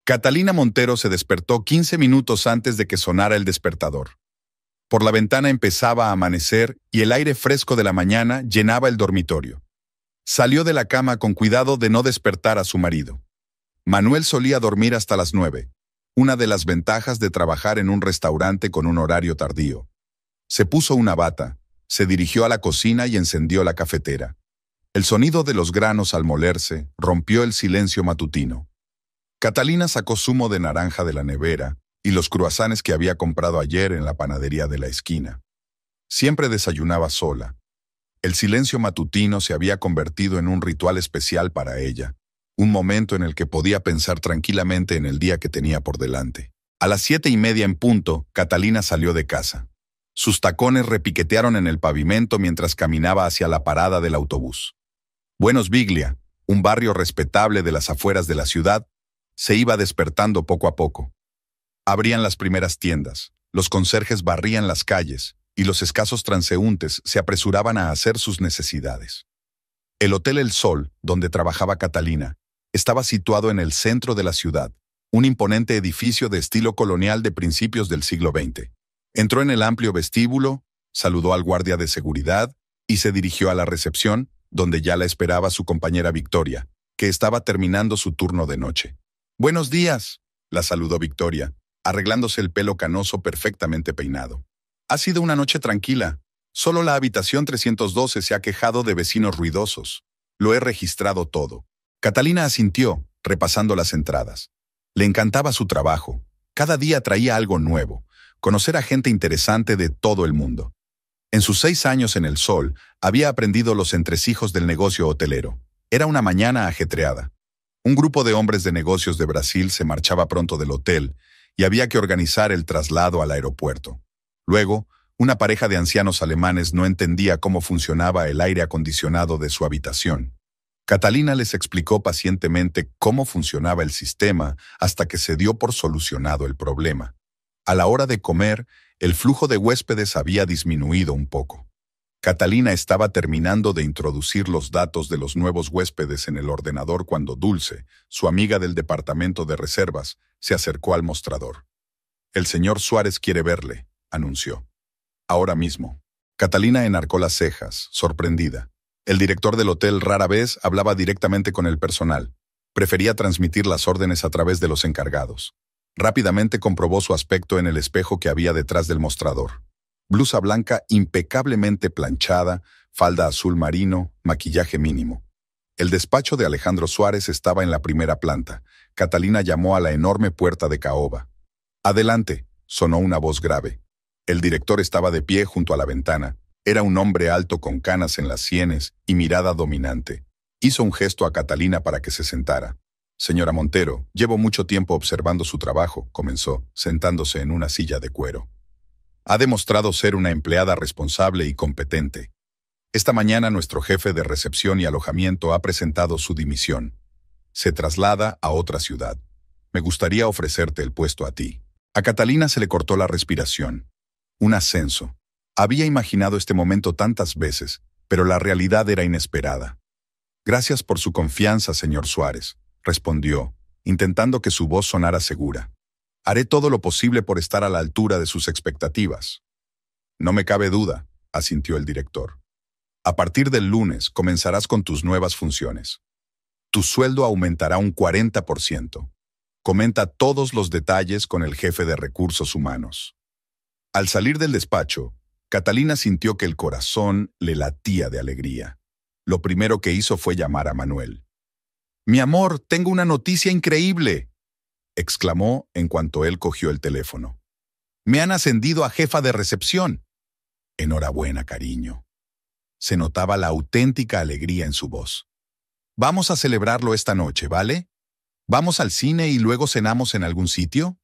Catalina Montero se despertó 15 minutos antes de que sonara el despertador. Por la ventana empezaba a amanecer y el aire fresco de la mañana llenaba el dormitorio. Salió de la cama con cuidado de no despertar a su marido. Manuel solía dormir hasta las 9, una de las ventajas de trabajar en un restaurante con un horario tardío. Se puso una bata, se dirigió a la cocina y encendió la cafetera. El sonido de los granos al molerse rompió el silencio matutino. Catalina sacó zumo de naranja de la nevera y los cruasanes que había comprado ayer en la panadería de la esquina. Siempre desayunaba sola. El silencio matutino se había convertido en un ritual especial para ella, un momento en el que podía pensar tranquilamente en el día que tenía por delante. A las 7:30 en punto, Catalina salió de casa. Sus tacones repiquetearon en el pavimento mientras caminaba hacia la parada del autobús. Buenos Biglia, un barrio respetable de las afueras de la ciudad, se iba despertando poco a poco. Abrían las primeras tiendas, los conserjes barrían las calles y los escasos transeúntes se apresuraban a hacer sus necesidades. El Hotel El Sol, donde trabajaba Catalina, estaba situado en el centro de la ciudad, un imponente edificio de estilo colonial de principios del siglo XX. Entró en el amplio vestíbulo, saludó al guardia de seguridad y se dirigió a la recepción, donde ya la esperaba su compañera Victoria, que estaba terminando su turno de noche. «Buenos días», la saludó Victoria, arreglándose el pelo canoso perfectamente peinado. «Ha sido una noche tranquila. Solo la habitación 312 se ha quejado de vecinos ruidosos. Lo he registrado todo». Catalina asintió, repasando las entradas. Le encantaba su trabajo. Cada día traía algo nuevo, conocer a gente interesante de todo el mundo. En sus 6 años en El Sol, había aprendido los entresijos del negocio hotelero. Era una mañana ajetreada. Un grupo de hombres de negocios de Brasil se marchaba pronto del hotel y había que organizar el traslado al aeropuerto. Luego, una pareja de ancianos alemanes no entendía cómo funcionaba el aire acondicionado de su habitación. Catalina les explicó pacientemente cómo funcionaba el sistema hasta que se dio por solucionado el problema. A la hora de comer, el flujo de huéspedes había disminuido un poco. Catalina estaba terminando de introducir los datos de los nuevos huéspedes en el ordenador cuando Dulce, su amiga del departamento de reservas, se acercó al mostrador. «El señor Suárez quiere verle», anunció. «Ahora mismo». Catalina enarcó las cejas, sorprendida. El director del hotel rara vez hablaba directamente con el personal. Prefería transmitir las órdenes a través de los encargados. Rápidamente comprobó su aspecto en el espejo que había detrás del mostrador. Blusa blanca impecablemente planchada, falda azul marino, maquillaje mínimo. El despacho de Alejandro Suárez estaba en la primera planta. Catalina llamó a la enorme puerta de caoba. «Adelante», sonó una voz grave. El director estaba de pie junto a la ventana. Era un hombre alto con canas en las sienes y mirada dominante. Hizo un gesto a Catalina para que se sentara. «Señora Montero, llevo mucho tiempo observando su trabajo», comenzó, sentándose en una silla de cuero. «Ha demostrado ser una empleada responsable y competente. Esta mañana nuestro jefe de recepción y alojamiento ha presentado su dimisión. Se traslada a otra ciudad. Me gustaría ofrecerte el puesto a ti». A Catalina se le cortó la respiración. Un ascenso. Había imaginado este momento tantas veces, pero la realidad era inesperada. «Gracias por su confianza, señor Suárez», respondió, intentando que su voz sonara segura. «Haré todo lo posible por estar a la altura de sus expectativas». «No me cabe duda», asintió el director. «A partir del lunes comenzarás con tus nuevas funciones. Tu sueldo aumentará un 40%. Comenta todos los detalles con el jefe de recursos humanos». Al salir del despacho, Catalina sintió que el corazón le latía de alegría. Lo primero que hizo fue llamar a Manuel. «Mi amor, tengo una noticia increíble», exclamó en cuanto él cogió el teléfono. «Me han ascendido a jefa de recepción». «Enhorabuena, cariño». Se notaba la auténtica alegría en su voz. «Vamos a celebrarlo esta noche, ¿vale? ¿Vamos al cine y luego cenamos en algún sitio?»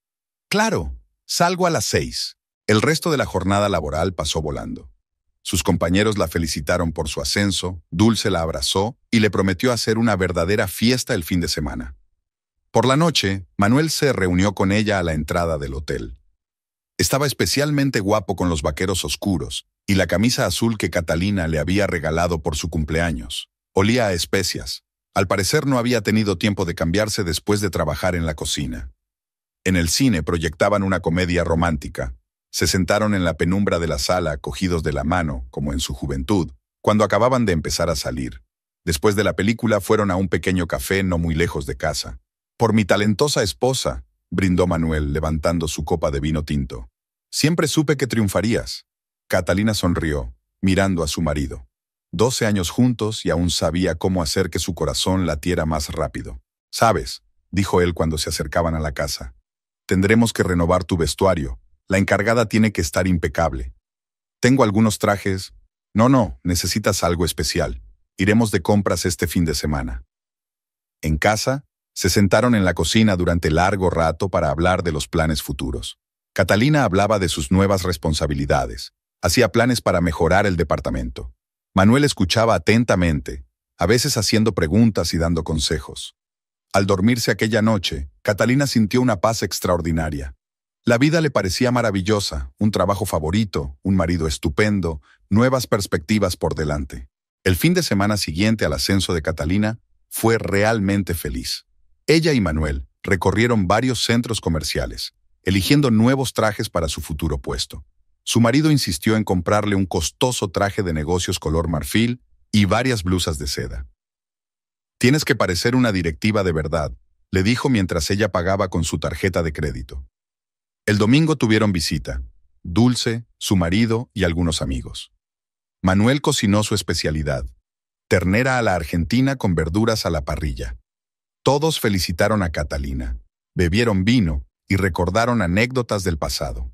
«Claro, salgo a las 6». El resto de la jornada laboral pasó volando. Sus compañeros la felicitaron por su ascenso, Dulce la abrazó y le prometió hacer una verdadera fiesta el fin de semana. Por la noche, Manuel se reunió con ella a la entrada del hotel. Estaba especialmente guapo con los vaqueros oscuros y la camisa azul que Catalina le había regalado por su cumpleaños. Olía a especias. Al parecer no había tenido tiempo de cambiarse después de trabajar en la cocina. En el cine proyectaban una comedia romántica. Se sentaron en la penumbra de la sala, cogidos de la mano, como en su juventud, cuando acababan de empezar a salir. Después de la película fueron a un pequeño café no muy lejos de casa. «Por mi talentosa esposa», brindó Manuel, levantando su copa de vino tinto. «Siempre supe que triunfarías». Catalina sonrió, mirando a su marido. 12 años juntos y aún sabía cómo hacer que su corazón latiera más rápido. «Sabes», dijo él cuando se acercaban a la casa, «tendremos que renovar tu vestuario. La encargada tiene que estar impecable. Tengo algunos trajes». No, necesitas algo especial. Iremos de compras este fin de semana». En casa, se sentaron en la cocina durante largo rato para hablar de los planes futuros. Catalina hablaba de sus nuevas responsabilidades. Hacía planes para mejorar el departamento. Manuel escuchaba atentamente, a veces haciendo preguntas y dando consejos. Al dormirse aquella noche, Catalina sintió una paz extraordinaria. La vida le parecía maravillosa, un trabajo favorito, un marido estupendo, nuevas perspectivas por delante. El fin de semana siguiente al ascenso de Catalina fue realmente feliz. Ella y Manuel recorrieron varios centros comerciales, eligiendo nuevos trajes para su futuro puesto. Su marido insistió en comprarle un costoso traje de negocios color marfil y varias blusas de seda. «Tienes que parecer una directiva de verdad», le dijo mientras ella pagaba con su tarjeta de crédito. El domingo tuvieron visita: Dulce, su marido y algunos amigos. Manuel cocinó su especialidad: ternera a la argentina con verduras a la parrilla. Todos felicitaron a Catalina, bebieron vino y recordaron anécdotas del pasado.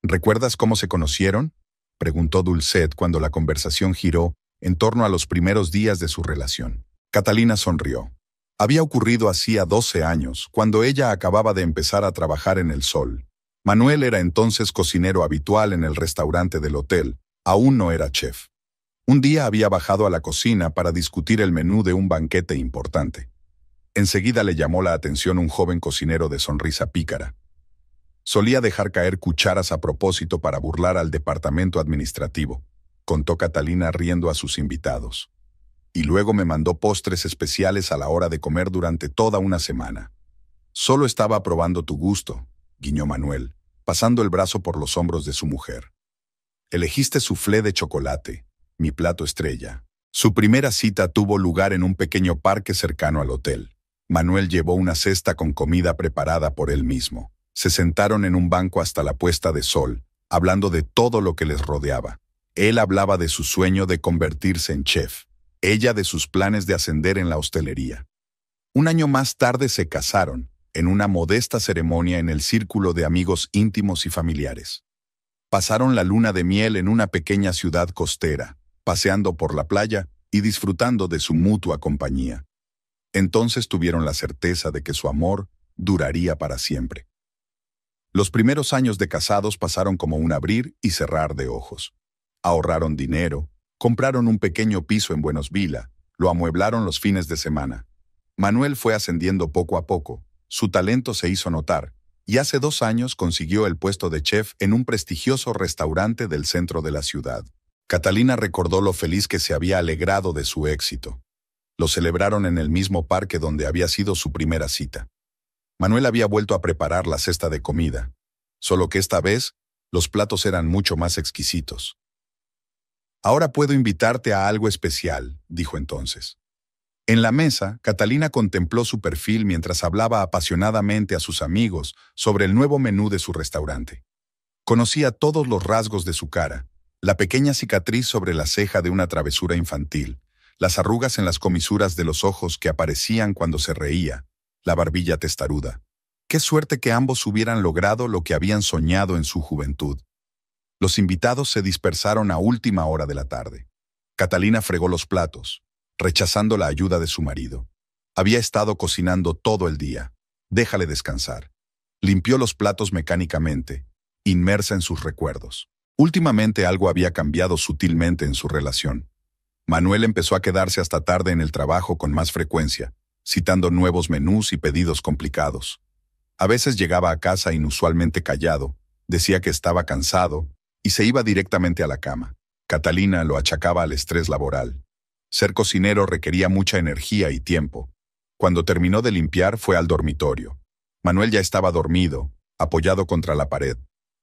«¿Recuerdas cómo se conocieron?», preguntó Dulcet cuando la conversación giró en torno a los primeros días de su relación. Catalina sonrió. Había ocurrido hacía 12 años, cuando ella acababa de empezar a trabajar en El Sol. Manuel era entonces cocinero habitual en el restaurante del hotel, aún no era chef. Un día había bajado a la cocina para discutir el menú de un banquete importante. Enseguida le llamó la atención un joven cocinero de sonrisa pícara. Solía dejar caer cucharas a propósito para burlar al departamento administrativo, contó Catalina riendo a sus invitados. Y luego me mandó postres especiales a la hora de comer durante toda una semana. «Solo estaba probando tu gusto», guiñó Manuel, pasando el brazo por los hombros de su mujer. «Elegiste soufflé de chocolate, mi plato estrella». Su primera cita tuvo lugar en un pequeño parque cercano al hotel. Manuel llevó una cesta con comida preparada por él mismo. Se sentaron en un banco hasta la puesta de sol, hablando de todo lo que les rodeaba. Él hablaba de su sueño de convertirse en chef, ella de sus planes de ascender en la hostelería. Un año más tarde se casaron, en una modesta ceremonia en el círculo de amigos íntimos y familiares. Pasaron la luna de miel en una pequeña ciudad costera, paseando por la playa y disfrutando de su mutua compañía. Entonces tuvieron la certeza de que su amor duraría para siempre. Los primeros años de casados pasaron como un abrir y cerrar de ojos. Ahorraron dinero, compraron un pequeño piso en Buenos Villa, lo amueblaron los fines de semana. Manuel fue ascendiendo poco a poco, su talento se hizo notar, y hace 2 años consiguió el puesto de chef en un prestigioso restaurante del centro de la ciudad. Catalina recordó lo feliz que se había alegrado de su éxito. Lo celebraron en el mismo parque donde había sido su primera cita. Manuel había vuelto a preparar la cesta de comida, solo que esta vez los platos eran mucho más exquisitos. «Ahora puedo invitarte a algo especial», dijo entonces. En la mesa, Catalina contempló su perfil mientras hablaba apasionadamente a sus amigos sobre el nuevo menú de su restaurante. Conocía todos los rasgos de su cara: la pequeña cicatriz sobre la ceja de una travesura infantil, las arrugas en las comisuras de los ojos que aparecían cuando se reía, la barbilla testaruda. Qué suerte que ambos hubieran logrado lo que habían soñado en su juventud. Los invitados se dispersaron a última hora de la tarde. Catalina fregó los platos, rechazando la ayuda de su marido. Había estado cocinando todo el día. Déjale descansar. Limpió los platos mecánicamente, inmersa en sus recuerdos. Últimamente algo había cambiado sutilmente en su relación. Manuel empezó a quedarse hasta tarde en el trabajo con más frecuencia, citando nuevos menús y pedidos complicados. A veces llegaba a casa inusualmente callado, decía que estaba cansado y se iba directamente a la cama. Catalina lo achacaba al estrés laboral. Ser cocinero requería mucha energía y tiempo. Cuando terminó de limpiar, fue al dormitorio. Manuel ya estaba dormido apoyado contra la pared.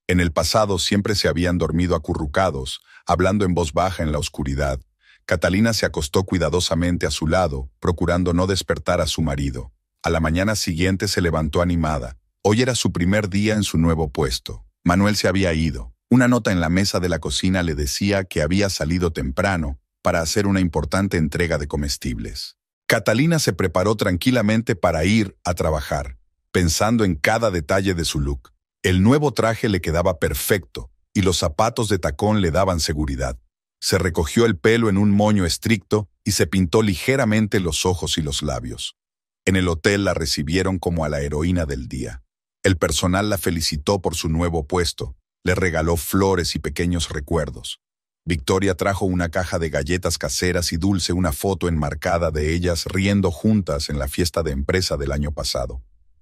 En el pasado siempre se habían dormido acurrucados, hablando en voz baja en la oscuridad. Catalina se acostó cuidadosamente a su lado, procurando no despertar a su marido. A la mañana siguiente se levantó animada. Hoy era su primer día en su nuevo puesto. Manuel se había ido. Una nota en la mesa de la cocina le decía que había salido temprano para hacer una importante entrega de comestibles. Catalina se preparó tranquilamente para ir a trabajar, pensando en cada detalle de su look. El nuevo traje le quedaba perfecto y los zapatos de tacón le daban seguridad. Se recogió el pelo en un moño estricto y se pintó ligeramente los ojos y los labios. En el hotel la recibieron como a la heroína del día. El personal la felicitó por su nuevo puesto, le regaló flores y pequeños recuerdos. Victoria trajo una caja de galletas caseras y Dulce una foto enmarcada de ellas riendo juntas en la fiesta de empresa del año pasado.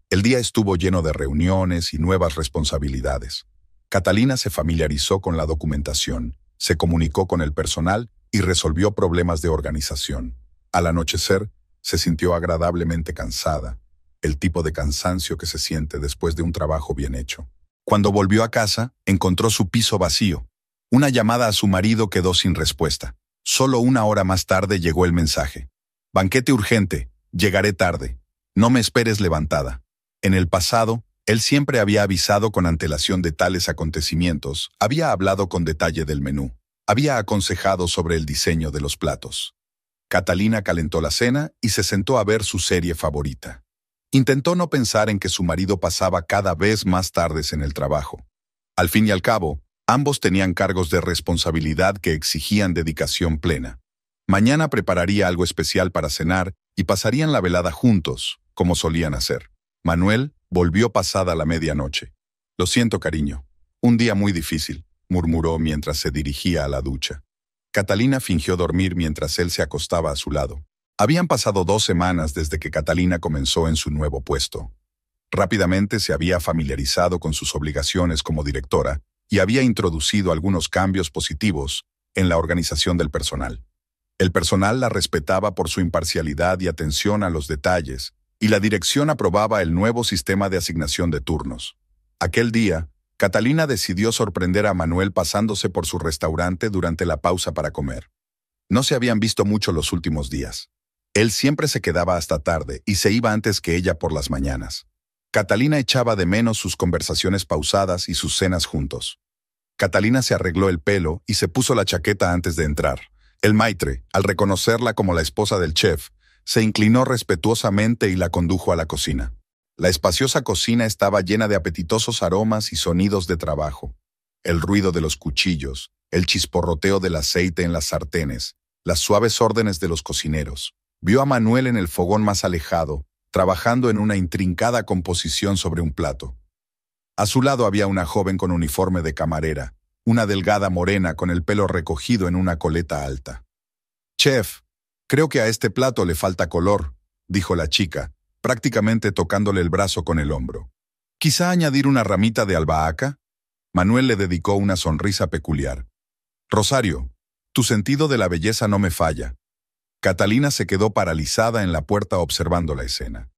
El día estuvo lleno de reuniones y nuevas responsabilidades. Catalina se familiarizó con la documentación, se comunicó con el personal y resolvió problemas de organización. Al anochecer, se sintió agradablemente cansada, el tipo de cansancio que se siente después de un trabajo bien hecho. Cuando volvió a casa, encontró su piso vacío. Una llamada a su marido quedó sin respuesta. Solo 1 hora más tarde llegó el mensaje. Banquete urgente, llegaré tarde. No me esperes levantada. En el pasado, él siempre había avisado con antelación de tales acontecimientos, había hablado con detalle del menú, había aconsejado sobre el diseño de los platos. Catalina calentó la cena y se sentó a ver su serie favorita. Intentó no pensar en que su marido pasaba cada vez más tardes en el trabajo. Al fin y al cabo, ambos tenían cargos de responsabilidad que exigían dedicación plena. Mañana prepararía algo especial para cenar y pasarían la velada juntos, como solían hacer. Manuel volvió pasada la medianoche. Lo siento, cariño. Un día muy difícil, murmuró mientras se dirigía a la ducha. Catalina fingió dormir mientras él se acostaba a su lado. Habían pasado 2 semanas desde que Catalina comenzó en su nuevo puesto. Rápidamente se había familiarizado con sus obligaciones como directora y había introducido algunos cambios positivos en la organización del personal. El personal la respetaba por su imparcialidad y atención a los detalles, y la dirección aprobaba el nuevo sistema de asignación de turnos. Aquel día, Catalina decidió sorprender a Manuel pasándose por su restaurante durante la pausa para comer. No se habían visto mucho los últimos días. Él siempre se quedaba hasta tarde y se iba antes que ella por las mañanas. Catalina echaba de menos sus conversaciones pausadas y sus cenas juntos. Catalina se arregló el pelo y se puso la chaqueta antes de entrar. El maitre, al reconocerla como la esposa del chef, se inclinó respetuosamente y la condujo a la cocina. La espaciosa cocina estaba llena de apetitosos aromas y sonidos de trabajo. El ruido de los cuchillos, el chisporroteo del aceite en las sartenes, las suaves órdenes de los cocineros. Vio a Manuel en el fogón más alejado, trabajando en una intrincada composición sobre un plato. A su lado había una joven con uniforme de camarera, una delgada morena con el pelo recogido en una coleta alta. «Chef, creo que a este plato le falta color», dijo la chica, prácticamente tocándole el brazo con el hombro. «¿Quizá añadir una ramita de albahaca?» Manuel le dedicó una sonrisa peculiar. «Rosario, tu sentido de la belleza no me falla». Catalina se quedó paralizada en la puerta observando la escena.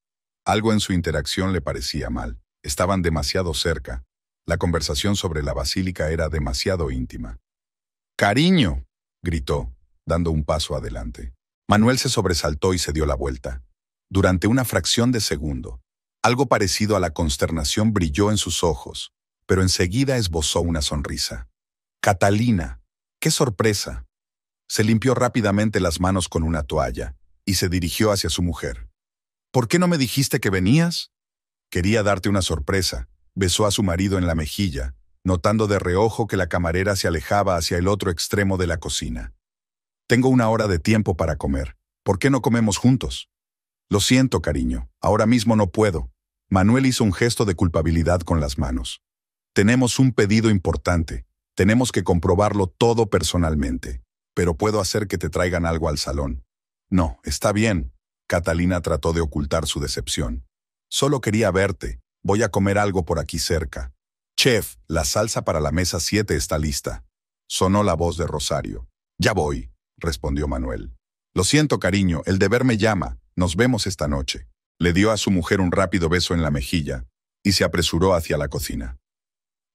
Algo en su interacción le parecía mal. Estaban demasiado cerca. La conversación sobre la basílica era demasiado íntima. «¡Cariño!», gritó, dando un paso adelante. Manuel se sobresaltó y se dio la vuelta. Durante una fracción de segundo, algo parecido a la consternación brilló en sus ojos, pero enseguida esbozó una sonrisa. «Catalina, qué sorpresa». Se limpió rápidamente las manos con una toalla y se dirigió hacia su mujer. «¿Por qué no me dijiste que venías?» Quería darte una sorpresa. Besó a su marido en la mejilla, notando de reojo que la camarera se alejaba hacia el otro extremo de la cocina. «Tengo 1 hora de tiempo para comer. ¿Por qué no comemos juntos?» «Lo siento, cariño. Ahora mismo no puedo». Manuel hizo un gesto de culpabilidad con las manos. «Tenemos un pedido importante. Tenemos que comprobarlo todo personalmente. Pero puedo hacer que te traigan algo al salón». «No, está bien». Catalina trató de ocultar su decepción. «Solo quería verte. Voy a comer algo por aquí cerca». «Chef, la salsa para la mesa 7 está lista». Sonó la voz de Rosario. «Ya voy», respondió Manuel. «Lo siento, cariño, el deber me llama. Nos vemos esta noche». Le dio a su mujer un rápido beso en la mejilla. y se apresuró hacia la cocina.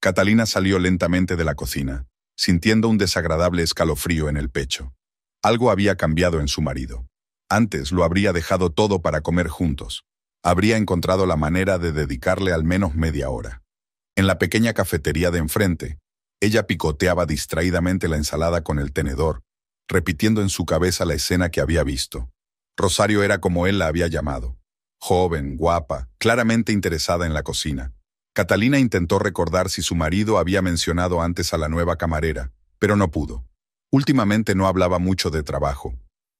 Catalina salió lentamente de la cocina, sintiendo un desagradable escalofrío en el pecho. Algo había cambiado en su marido. Antes lo habría dejado todo para comer juntos. Habría encontrado la manera de dedicarle al menos media hora. En la pequeña cafetería de enfrente, ella picoteaba distraídamente la ensalada con el tenedor, repitiendo en su cabeza la escena que había visto. Rosario era como él la había llamado. Joven, guapa, claramente interesada en la cocina. Catalina intentó recordar si su marido había mencionado antes a la nueva camarera, pero no pudo. Últimamente no hablaba mucho de trabajo.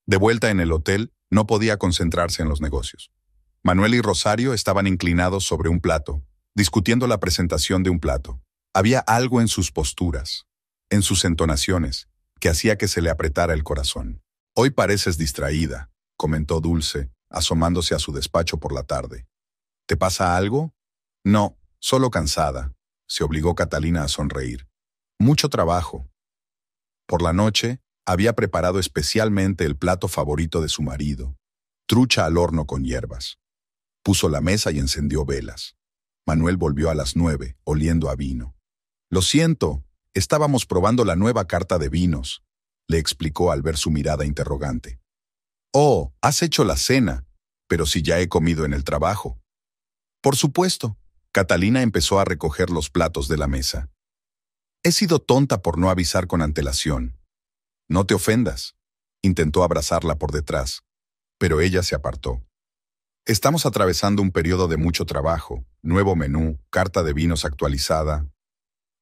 De vuelta en el hotel, no podía concentrarse en los negocios. Manuel y Rosario estaban inclinados sobre un plato, discutiendo la presentación de un plato. Había algo en sus posturas, en sus entonaciones, que hacía que se le apretara el corazón. «Hoy pareces distraída», comentó Dulce, asomándose a su despacho por la tarde. «¿Te pasa algo?» «No, solo cansada», se obligó Catalina a sonreír. «Mucho trabajo». Por la noche, había preparado especialmente el plato favorito de su marido, trucha al horno con hierbas. Puso la mesa y encendió velas. Manuel volvió a las 9, oliendo a vino. «Lo siento, estábamos probando la nueva carta de vinos», le explicó al ver su mirada interrogante. «Oh, has hecho la cena, pero si ya he comido en el trabajo». «Por supuesto». Catalina empezó a recoger los platos de la mesa. «He sido tonta por no avisar con antelación». «No te ofendas», intentó abrazarla por detrás, pero ella se apartó. «Estamos atravesando un periodo de mucho trabajo, nuevo menú, carta de vinos actualizada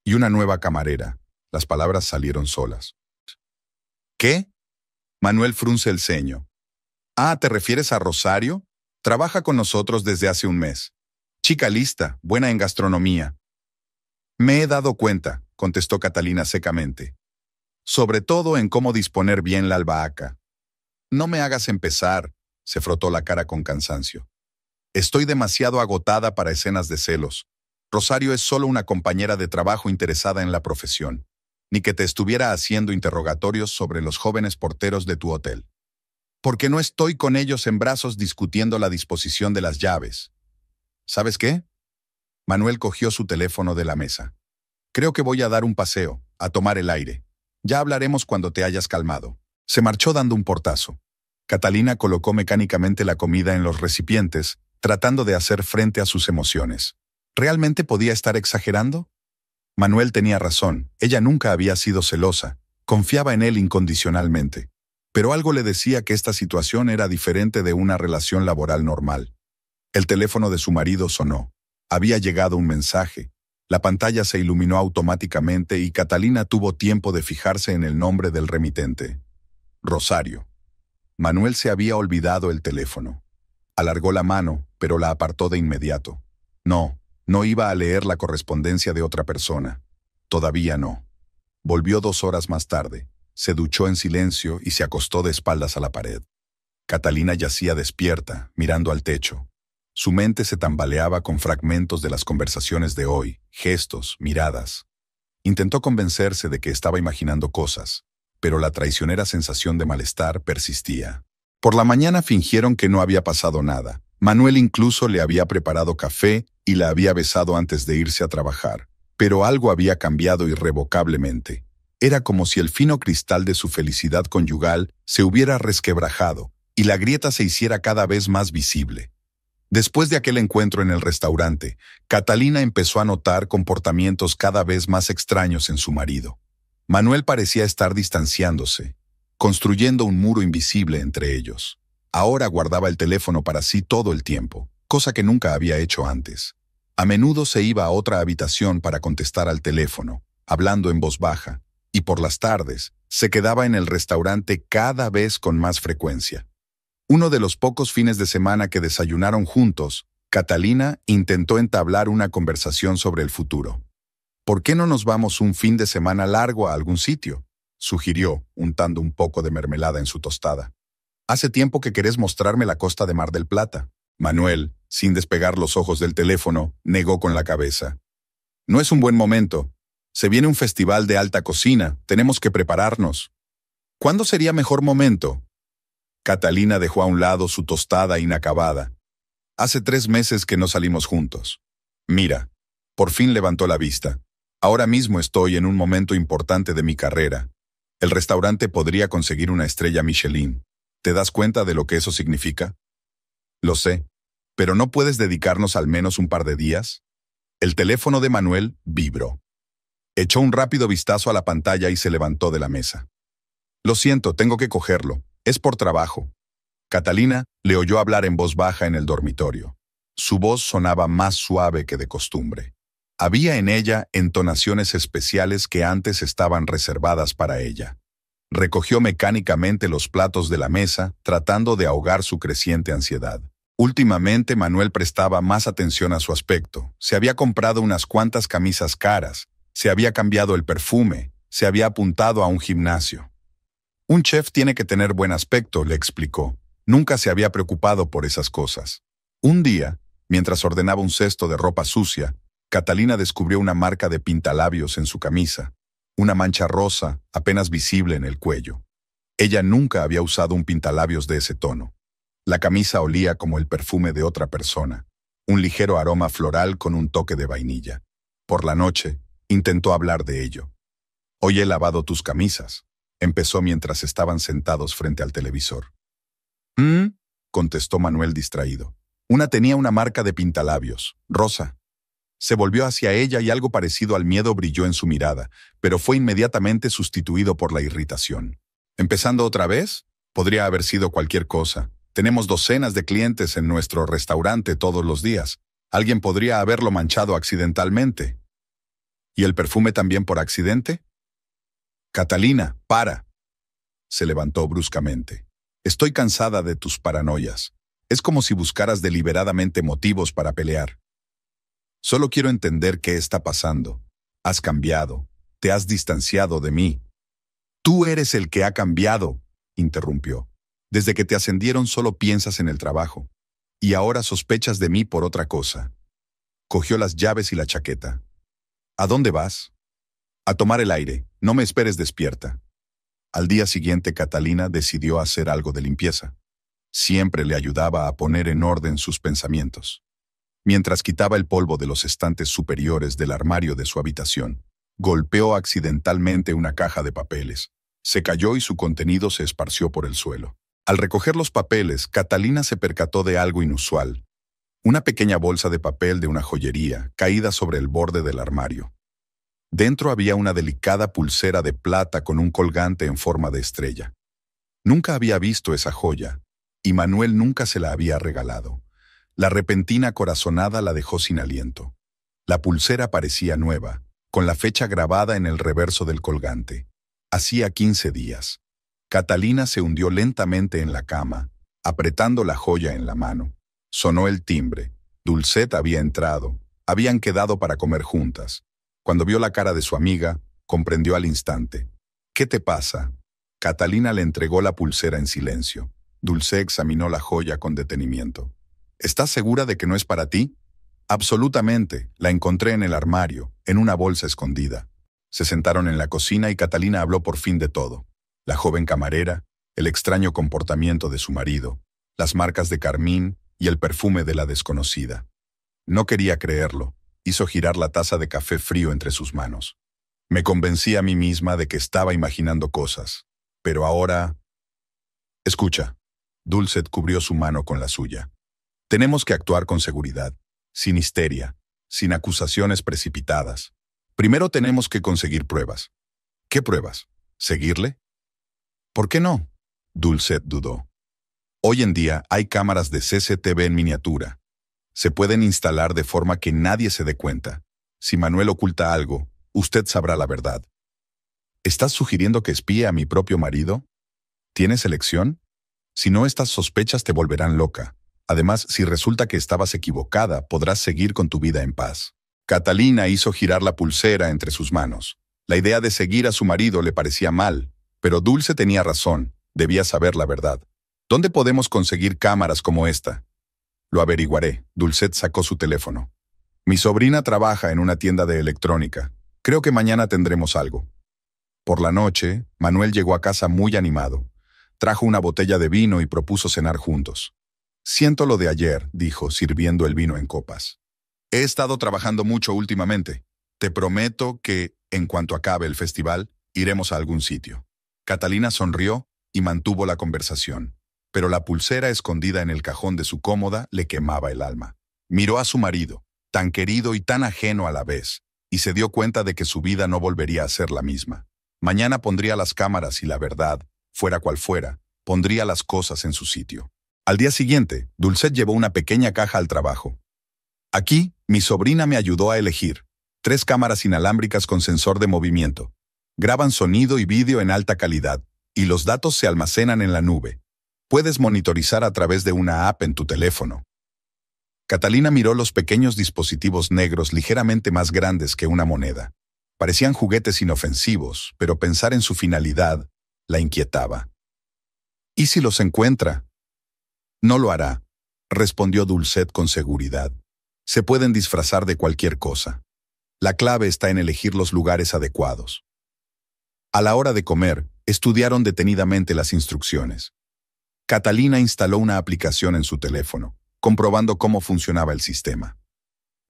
y una nueva camarera». Las palabras salieron solas. «¿Qué?» Manuel frunce el ceño. «Ah, ¿te refieres a Rosario? Trabaja con nosotros desde hace un mes. Chica lista, buena en gastronomía». «Me he dado cuenta», contestó Catalina secamente. «Sobre todo en cómo disponer bien la albahaca». «No me hagas empezar», se frotó la cara con cansancio. «Estoy demasiado agotada para escenas de celos. Rosario es solo una compañera de trabajo interesada en la profesión, ni que te estuviera haciendo interrogatorios sobre los jóvenes porteros de tu hotel. Porque no estoy con ellos en brazos discutiendo la disposición de las llaves. ¿Sabes qué?» Manuel cogió su teléfono de la mesa. «Creo que voy a dar un paseo, a tomar el aire. Ya hablaremos cuando te hayas calmado». Se marchó dando un portazo. Catalina colocó mecánicamente la comida en los recipientes, tratando de hacer frente a sus emociones. ¿Realmente podía estar exagerando? Manuel tenía razón, ella nunca había sido celosa, confiaba en él incondicionalmente. Pero algo le decía que esta situación era diferente de una relación laboral normal. El teléfono de su marido sonó. Había llegado un mensaje. La pantalla se iluminó automáticamente y Catalina tuvo tiempo de fijarse en el nombre del remitente. Rosario. Manuel se había olvidado el teléfono. Alargó la mano, pero la apartó de inmediato. No iba a leer la correspondencia de otra persona. Todavía no. Volvió 2 horas más tarde. Se duchó en silencio y se acostó de espaldas a la pared. Catalina yacía despierta, mirando al techo. Su mente se tambaleaba con fragmentos de las conversaciones de hoy, gestos, miradas. Intentó convencerse de que estaba imaginando cosas, pero la traicionera sensación de malestar persistía. Por la mañana fingieron que no había pasado nada. Manuel incluso le había preparado café y la había besado antes de irse a trabajar. Pero algo había cambiado irrevocablemente. Era como si el fino cristal de su felicidad conyugal se hubiera resquebrajado y la grieta se hiciera cada vez más visible. Después de aquel encuentro en el restaurante, Catalina empezó a notar comportamientos cada vez más extraños en su marido. Manuel parecía estar distanciándose, construyendo un muro invisible entre ellos. Ahora guardaba el teléfono para sí todo el tiempo, cosa que nunca había hecho antes. A menudo se iba a otra habitación para contestar al teléfono, hablando en voz baja, y por las tardes se quedaba en el restaurante cada vez con más frecuencia. Uno de los pocos fines de semana que desayunaron juntos, Catalina intentó entablar una conversación sobre el futuro. «¿Por qué no nos vamos un fin de semana largo a algún sitio?», sugirió, untando un poco de mermelada en su tostada. «Hace tiempo que querés mostrarme la costa de Mar del Plata». Manuel, sin despegar los ojos del teléfono, negó con la cabeza. «No es un buen momento. Se viene un festival de alta cocina, tenemos que prepararnos». «¿Cuándo sería mejor momento?». Catalina dejó a un lado su tostada inacabada. «Hace 3 meses que no salimos juntos. Mira, por fin levantó la vista. Ahora mismo estoy en un momento importante de mi carrera. El restaurante podría conseguir una estrella Michelin. ¿Te das cuenta de lo que eso significa? Lo sé, pero ¿no puedes dedicarnos al menos un par de días? El teléfono de Manuel vibró. Echó un rápido vistazo a la pantalla y se levantó de la mesa. Lo siento, tengo que cogerlo. Es por trabajo. Catalina le oyó hablar en voz baja en el dormitorio. Su voz sonaba más suave que de costumbre. Había en ella entonaciones especiales que antes estaban reservadas para ella. Recogió mecánicamente los platos de la mesa, tratando de ahogar su creciente ansiedad. Últimamente Manuel prestaba más atención a su aspecto. Se había comprado unas cuantas camisas caras, se había cambiado el perfume, se había apuntado a un gimnasio. Un chef tiene que tener buen aspecto, le explicó. Nunca se había preocupado por esas cosas. Un día, mientras ordenaba un cesto de ropa sucia, Catalina descubrió una marca de pintalabios en su camisa, una mancha rosa apenas visible en el cuello. Ella nunca había usado un pintalabios de ese tono. La camisa olía como el perfume de otra persona, un ligero aroma floral con un toque de vainilla. Por la noche, intentó hablar de ello. «Hoy he lavado tus camisas», empezó mientras estaban sentados frente al televisor. Contestó Manuel distraído. Una tenía una marca de pintalabios, rosa. Se volvió hacia ella y algo parecido al miedo brilló en su mirada, pero fue inmediatamente sustituido por la irritación. ¿Empezando otra vez? Podría haber sido cualquier cosa. Tenemos docenas de clientes en nuestro restaurante todos los días. Alguien podría haberlo manchado accidentalmente. ¿Y el perfume también por accidente? Catalina, para. Se levantó bruscamente. Estoy cansada de tus paranoias. Es como si buscaras deliberadamente motivos para pelear. Solo quiero entender qué está pasando. Has cambiado. Te has distanciado de mí. Tú eres el que ha cambiado, interrumpió. Desde que te ascendieron solo piensas en el trabajo. Y ahora sospechas de mí por otra cosa. Cogió las llaves y la chaqueta. ¿A dónde vas? A tomar el aire. No me esperes despierta. Al día siguiente, Catalina decidió hacer algo de limpieza. Siempre le ayudaba a poner en orden sus pensamientos. Mientras quitaba el polvo de los estantes superiores del armario de su habitación, golpeó accidentalmente una caja de papeles. Se cayó y su contenido se esparció por el suelo. Al recoger los papeles, Catalina se percató de algo inusual. Una pequeña bolsa de papel de una joyería, caída sobre el borde del armario. Dentro había una delicada pulsera de plata con un colgante en forma de estrella. Nunca había visto esa joya, y Manuel nunca se la había regalado. La repentina corazonada la dejó sin aliento. La pulsera parecía nueva, con la fecha grabada en el reverso del colgante. Hacía 15 días. Catalina se hundió lentamente en la cama, apretando la joya en la mano. Sonó el timbre. Dulcet había entrado. Habían quedado para comer juntas. Cuando vio la cara de su amiga, comprendió al instante. «¿Qué te pasa?» Catalina le entregó la pulsera en silencio. Dulce examinó la joya con detenimiento. «¿Estás segura de que no es para ti?» «Absolutamente. La encontré en el armario, en una bolsa escondida». Se sentaron en la cocina y Catalina habló por fin de todo. La joven camarera, el extraño comportamiento de su marido, las marcas de carmín y el perfume de la desconocida. No quería creerlo. Hizo girar la taza de café frío entre sus manos. Me convencí a mí misma de que estaba imaginando cosas. Pero ahora... Escucha. Dulcet cubrió su mano con la suya. Tenemos que actuar con seguridad, sin histeria, sin acusaciones precipitadas. Primero tenemos que conseguir pruebas. ¿Qué pruebas? ¿Seguirle? ¿Por qué no? Dulcet dudó. Hoy en día hay cámaras de CCTV en miniatura. Se pueden instalar de forma que nadie se dé cuenta. Si Manuel oculta algo, usted sabrá la verdad. ¿Estás sugiriendo que espíe a mi propio marido? ¿Tienes elección? Si no, estas sospechas te volverán loca. Además, si resulta que estabas equivocada, podrás seguir con tu vida en paz. Catalina hizo girar la pulsera entre sus manos. La idea de seguir a su marido le parecía mal, pero Dulce tenía razón, debía saber la verdad. ¿Dónde podemos conseguir cámaras como esta? Lo averiguaré. Dulcet sacó su teléfono. Mi sobrina trabaja en una tienda de electrónica. Creo que mañana tendremos algo. Por la noche, Manuel llegó a casa muy animado. Trajo una botella de vino y propuso cenar juntos. Siento lo de ayer, dijo, sirviendo el vino en copas. He estado trabajando mucho últimamente. Te prometo que, en cuanto acabe el festival, iremos a algún sitio. Catalina sonrió y mantuvo la conversación, pero la pulsera escondida en el cajón de su cómoda le quemaba el alma. Miró a su marido, tan querido y tan ajeno a la vez, y se dio cuenta de que su vida no volvería a ser la misma. Mañana pondría las cámaras y la verdad, fuera cual fuera, pondría las cosas en su sitio. Al día siguiente, Dulcet llevó una pequeña caja al trabajo. Aquí, mi sobrina me ayudó a elegir 3 cámaras inalámbricas con sensor de movimiento. Graban sonido y vídeo en alta calidad, y los datos se almacenan en la nube. Puedes monitorizar a través de una app en tu teléfono. Catalina miró los pequeños dispositivos negros ligeramente más grandes que una moneda. Parecían juguetes inofensivos, pero pensar en su finalidad la inquietaba. ¿Y si los encuentra? No lo hará, respondió Dulcet con seguridad. Se pueden disfrazar de cualquier cosa. La clave está en elegir los lugares adecuados. A la hora de comer, estudiaron detenidamente las instrucciones. Catalina instaló una aplicación en su teléfono, comprobando cómo funcionaba el sistema.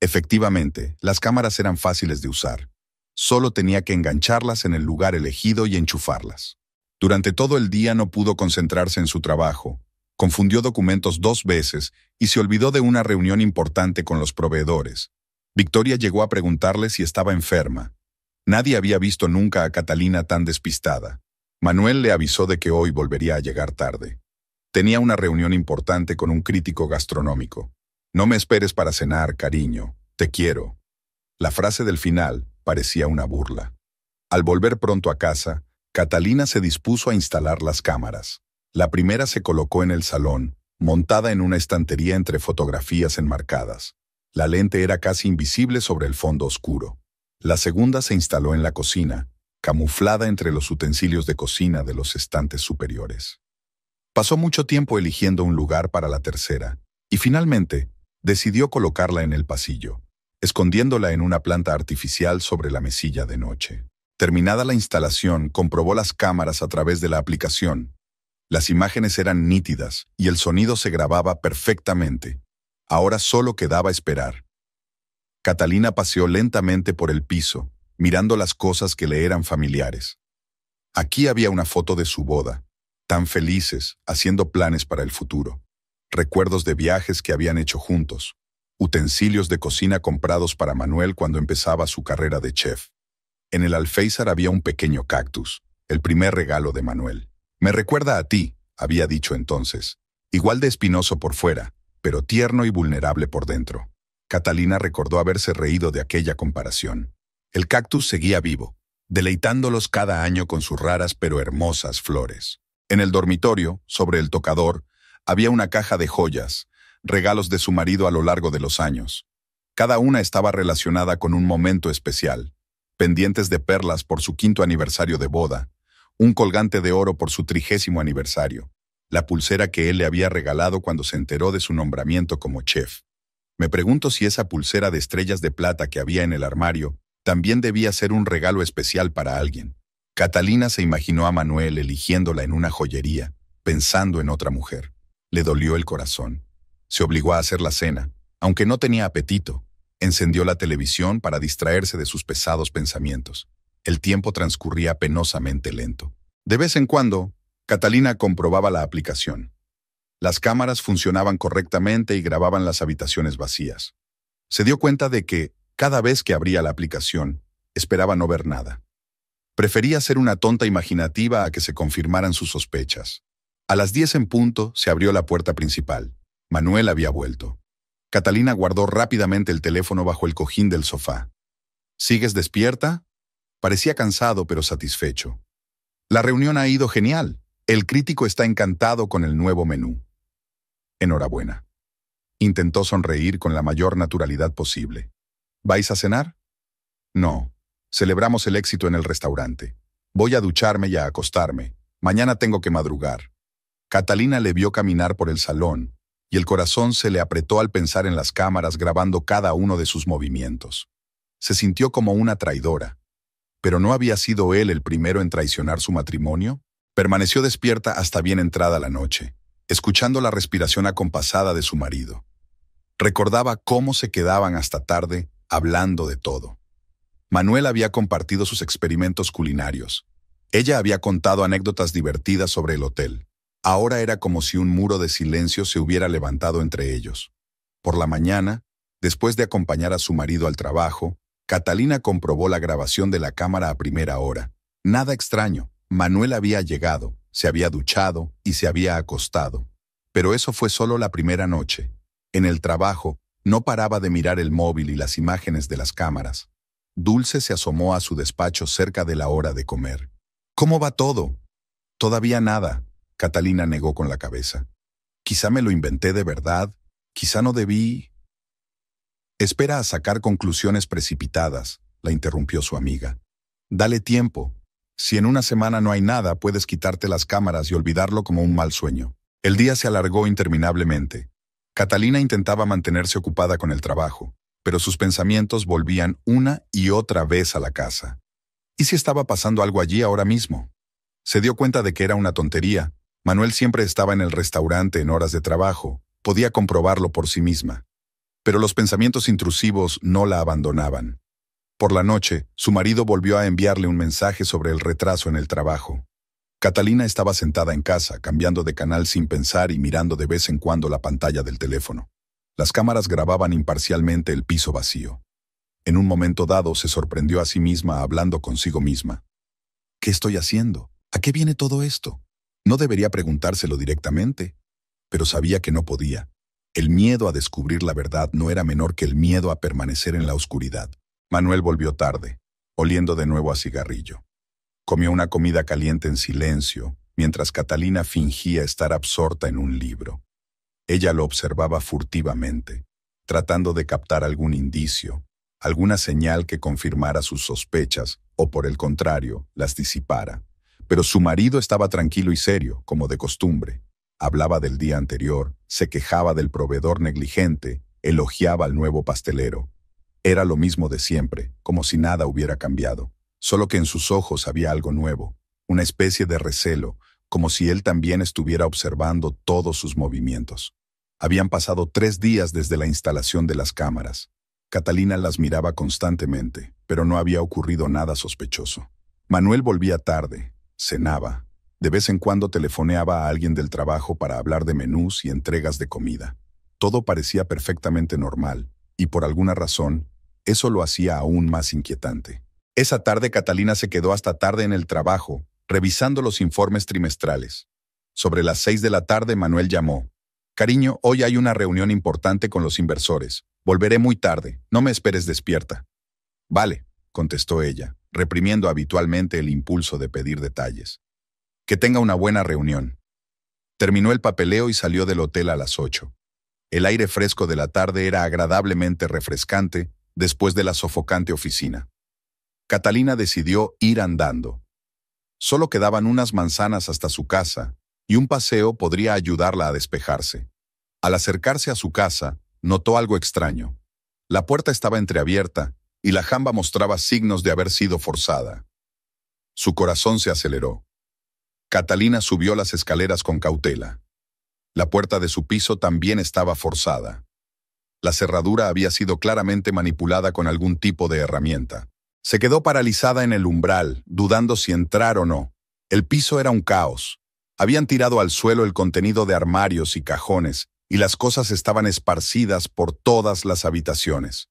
Efectivamente, las cámaras eran fáciles de usar. Solo tenía que engancharlas en el lugar elegido y enchufarlas. Durante todo el día no pudo concentrarse en su trabajo. Confundió documentos 2 veces y se olvidó de una reunión importante con los proveedores. Victoria llegó a preguntarle si estaba enferma. Nadie había visto nunca a Catalina tan despistada. Manuel le avisó de que hoy volvería a llegar tarde. Tenía una reunión importante con un crítico gastronómico. No me esperes para cenar, cariño. Te quiero. La frase del final parecía una burla. Al volver pronto a casa, Catalina se dispuso a instalar las cámaras. La primera se colocó en el salón, montada en una estantería entre fotografías enmarcadas. La lente era casi invisible sobre el fondo oscuro. La segunda se instaló en la cocina, camuflada entre los utensilios de cocina de los estantes superiores. Pasó mucho tiempo eligiendo un lugar para la tercera, y finalmente decidió colocarla en el pasillo, escondiéndola en una planta artificial sobre la mesilla de noche. Terminada la instalación, comprobó las cámaras a través de la aplicación. Las imágenes eran nítidas y el sonido se grababa perfectamente. Ahora solo quedaba esperar. Catalina paseó lentamente por el piso, mirando las cosas que le eran familiares. Aquí había una foto de su boda, tan felices, haciendo planes para el futuro. Recuerdos de viajes que habían hecho juntos. Utensilios de cocina comprados para Manuel cuando empezaba su carrera de chef. En el alféizar había un pequeño cactus, el primer regalo de Manuel. Me recuerda a ti, había dicho entonces. Igual de espinoso por fuera, pero tierno y vulnerable por dentro. Catalina recordó haberse reído de aquella comparación. El cactus seguía vivo, deleitándolos cada año con sus raras pero hermosas flores. En el dormitorio, sobre el tocador, había una caja de joyas, regalos de su marido a lo largo de los años. Cada una estaba relacionada con un momento especial. Pendientes de perlas por su 5º aniversario de boda, un colgante de oro por su 30º aniversario, la pulsera que él le había regalado cuando se enteró de su nombramiento como chef. Me pregunto si esa pulsera de estrellas de plata que había en el armario también debía ser un regalo especial para alguien. Catalina se imaginó a Manuel eligiéndola en una joyería, pensando en otra mujer. Le dolió el corazón. Se obligó a hacer la cena, aunque no tenía apetito. Encendió la televisión para distraerse de sus pesados pensamientos. El tiempo transcurría penosamente lento. De vez en cuando, Catalina comprobaba la aplicación. Las cámaras funcionaban correctamente y grababan las habitaciones vacías. Se dio cuenta de que, cada vez que abría la aplicación, esperaba no ver nada. Prefería ser una tonta imaginativa a que se confirmaran sus sospechas. A las 10 en punto se abrió la puerta principal. Manuel había vuelto. Catalina guardó rápidamente el teléfono bajo el cojín del sofá. ¿Sigues despierta? Parecía cansado pero satisfecho. La reunión ha ido genial. El crítico está encantado con el nuevo menú. Enhorabuena. Intentó sonreír con la mayor naturalidad posible. ¿Vais a cenar? No. Celebramos el éxito en el restaurante. Voy a ducharme y a acostarme. Mañana tengo que madrugar. Catalina le vio caminar por el salón, y el corazón se le apretó al pensar en las cámaras grabando cada uno de sus movimientos. Se sintió como una traidora. ¿Pero no había sido él el primero en traicionar su matrimonio? Permaneció despierta hasta bien entrada la noche, escuchando la respiración acompasada de su marido. Recordaba cómo se quedaban hasta tarde hablando de todo. Manuel había compartido sus experimentos culinarios. Ella había contado anécdotas divertidas sobre el hotel. Ahora era como si un muro de silencio se hubiera levantado entre ellos. Por la mañana, después de acompañar a su marido al trabajo, Catalina comprobó la grabación de la cámara a primera hora. Nada extraño. Manuel había llegado, se había duchado y se había acostado. Pero eso fue solo la primera noche. En el trabajo, no paraba de mirar el móvil y las imágenes de las cámaras. Dulce se asomó a su despacho cerca de la hora de comer. ¿Cómo va todo? Todavía nada, Catalina negó con la cabeza. Quizá me lo inventé de verdad, quizá no debí. Espera a sacar conclusiones precipitadas, la interrumpió su amiga. Dale tiempo. Si en una semana no hay nada, puedes quitarte las cámaras y olvidarlo como un mal sueño. El día se alargó interminablemente. Catalina intentaba mantenerse ocupada con el trabajo, pero sus pensamientos volvían una y otra vez a la casa. ¿Y si estaba pasando algo allí ahora mismo? Se dio cuenta de que era una tontería. Manuel siempre estaba en el restaurante en horas de trabajo. Podía comprobarlo por sí misma. Pero los pensamientos intrusivos no la abandonaban. Por la noche, su marido volvió a enviarle un mensaje sobre el retraso en el trabajo. Catalina estaba sentada en casa, cambiando de canal sin pensar y mirando de vez en cuando la pantalla del teléfono. Las cámaras grababan imparcialmente el piso vacío. En un momento dado se sorprendió a sí misma hablando consigo misma. ¿Qué estoy haciendo? ¿A qué viene todo esto? No debería preguntárselo directamente, pero sabía que no podía. El miedo a descubrir la verdad no era menor que el miedo a permanecer en la oscuridad. Manuel volvió tarde, oliendo de nuevo a cigarrillo. Comió una comida caliente en silencio, mientras Catalina fingía estar absorta en un libro. Ella lo observaba furtivamente, tratando de captar algún indicio, alguna señal que confirmara sus sospechas o, por el contrario, las disipara. Pero su marido estaba tranquilo y serio, como de costumbre. Hablaba del día anterior, se quejaba del proveedor negligente, elogiaba al nuevo pastelero. Era lo mismo de siempre, como si nada hubiera cambiado. Solo que en sus ojos había algo nuevo, una especie de recelo, como si él también estuviera observando todos sus movimientos. Habían pasado 3 días desde la instalación de las cámaras. Catalina las miraba constantemente, pero no había ocurrido nada sospechoso. Manuel volvía tarde, cenaba. De vez en cuando telefoneaba a alguien del trabajo para hablar de menús y entregas de comida. Todo parecía perfectamente normal, y por alguna razón, eso lo hacía aún más inquietante. Esa tarde Catalina se quedó hasta tarde en el trabajo, revisando los informes trimestrales. Sobre las 6 de la tarde Manuel llamó. «Cariño, hoy hay una reunión importante con los inversores. Volveré muy tarde, no me esperes despierta». «Vale», contestó ella, reprimiendo habitualmente el impulso de pedir detalles. «Que tenga una buena reunión». Terminó el papeleo y salió del hotel a las 8. El aire fresco de la tarde era agradablemente refrescante después de la sofocante oficina. Catalina decidió ir andando. Solo quedaban unas manzanas hasta su casa, y un paseo podría ayudarla a despejarse. Al acercarse a su casa, notó algo extraño. La puerta estaba entreabierta, y la jamba mostraba signos de haber sido forzada. Su corazón se aceleró. Catalina subió las escaleras con cautela. La puerta de su piso también estaba forzada. La cerradura había sido claramente manipulada con algún tipo de herramienta. Se quedó paralizada en el umbral, dudando si entrar o no. El piso era un caos. Habían tirado al suelo el contenido de armarios y cajones, y las cosas estaban esparcidas por todas las habitaciones.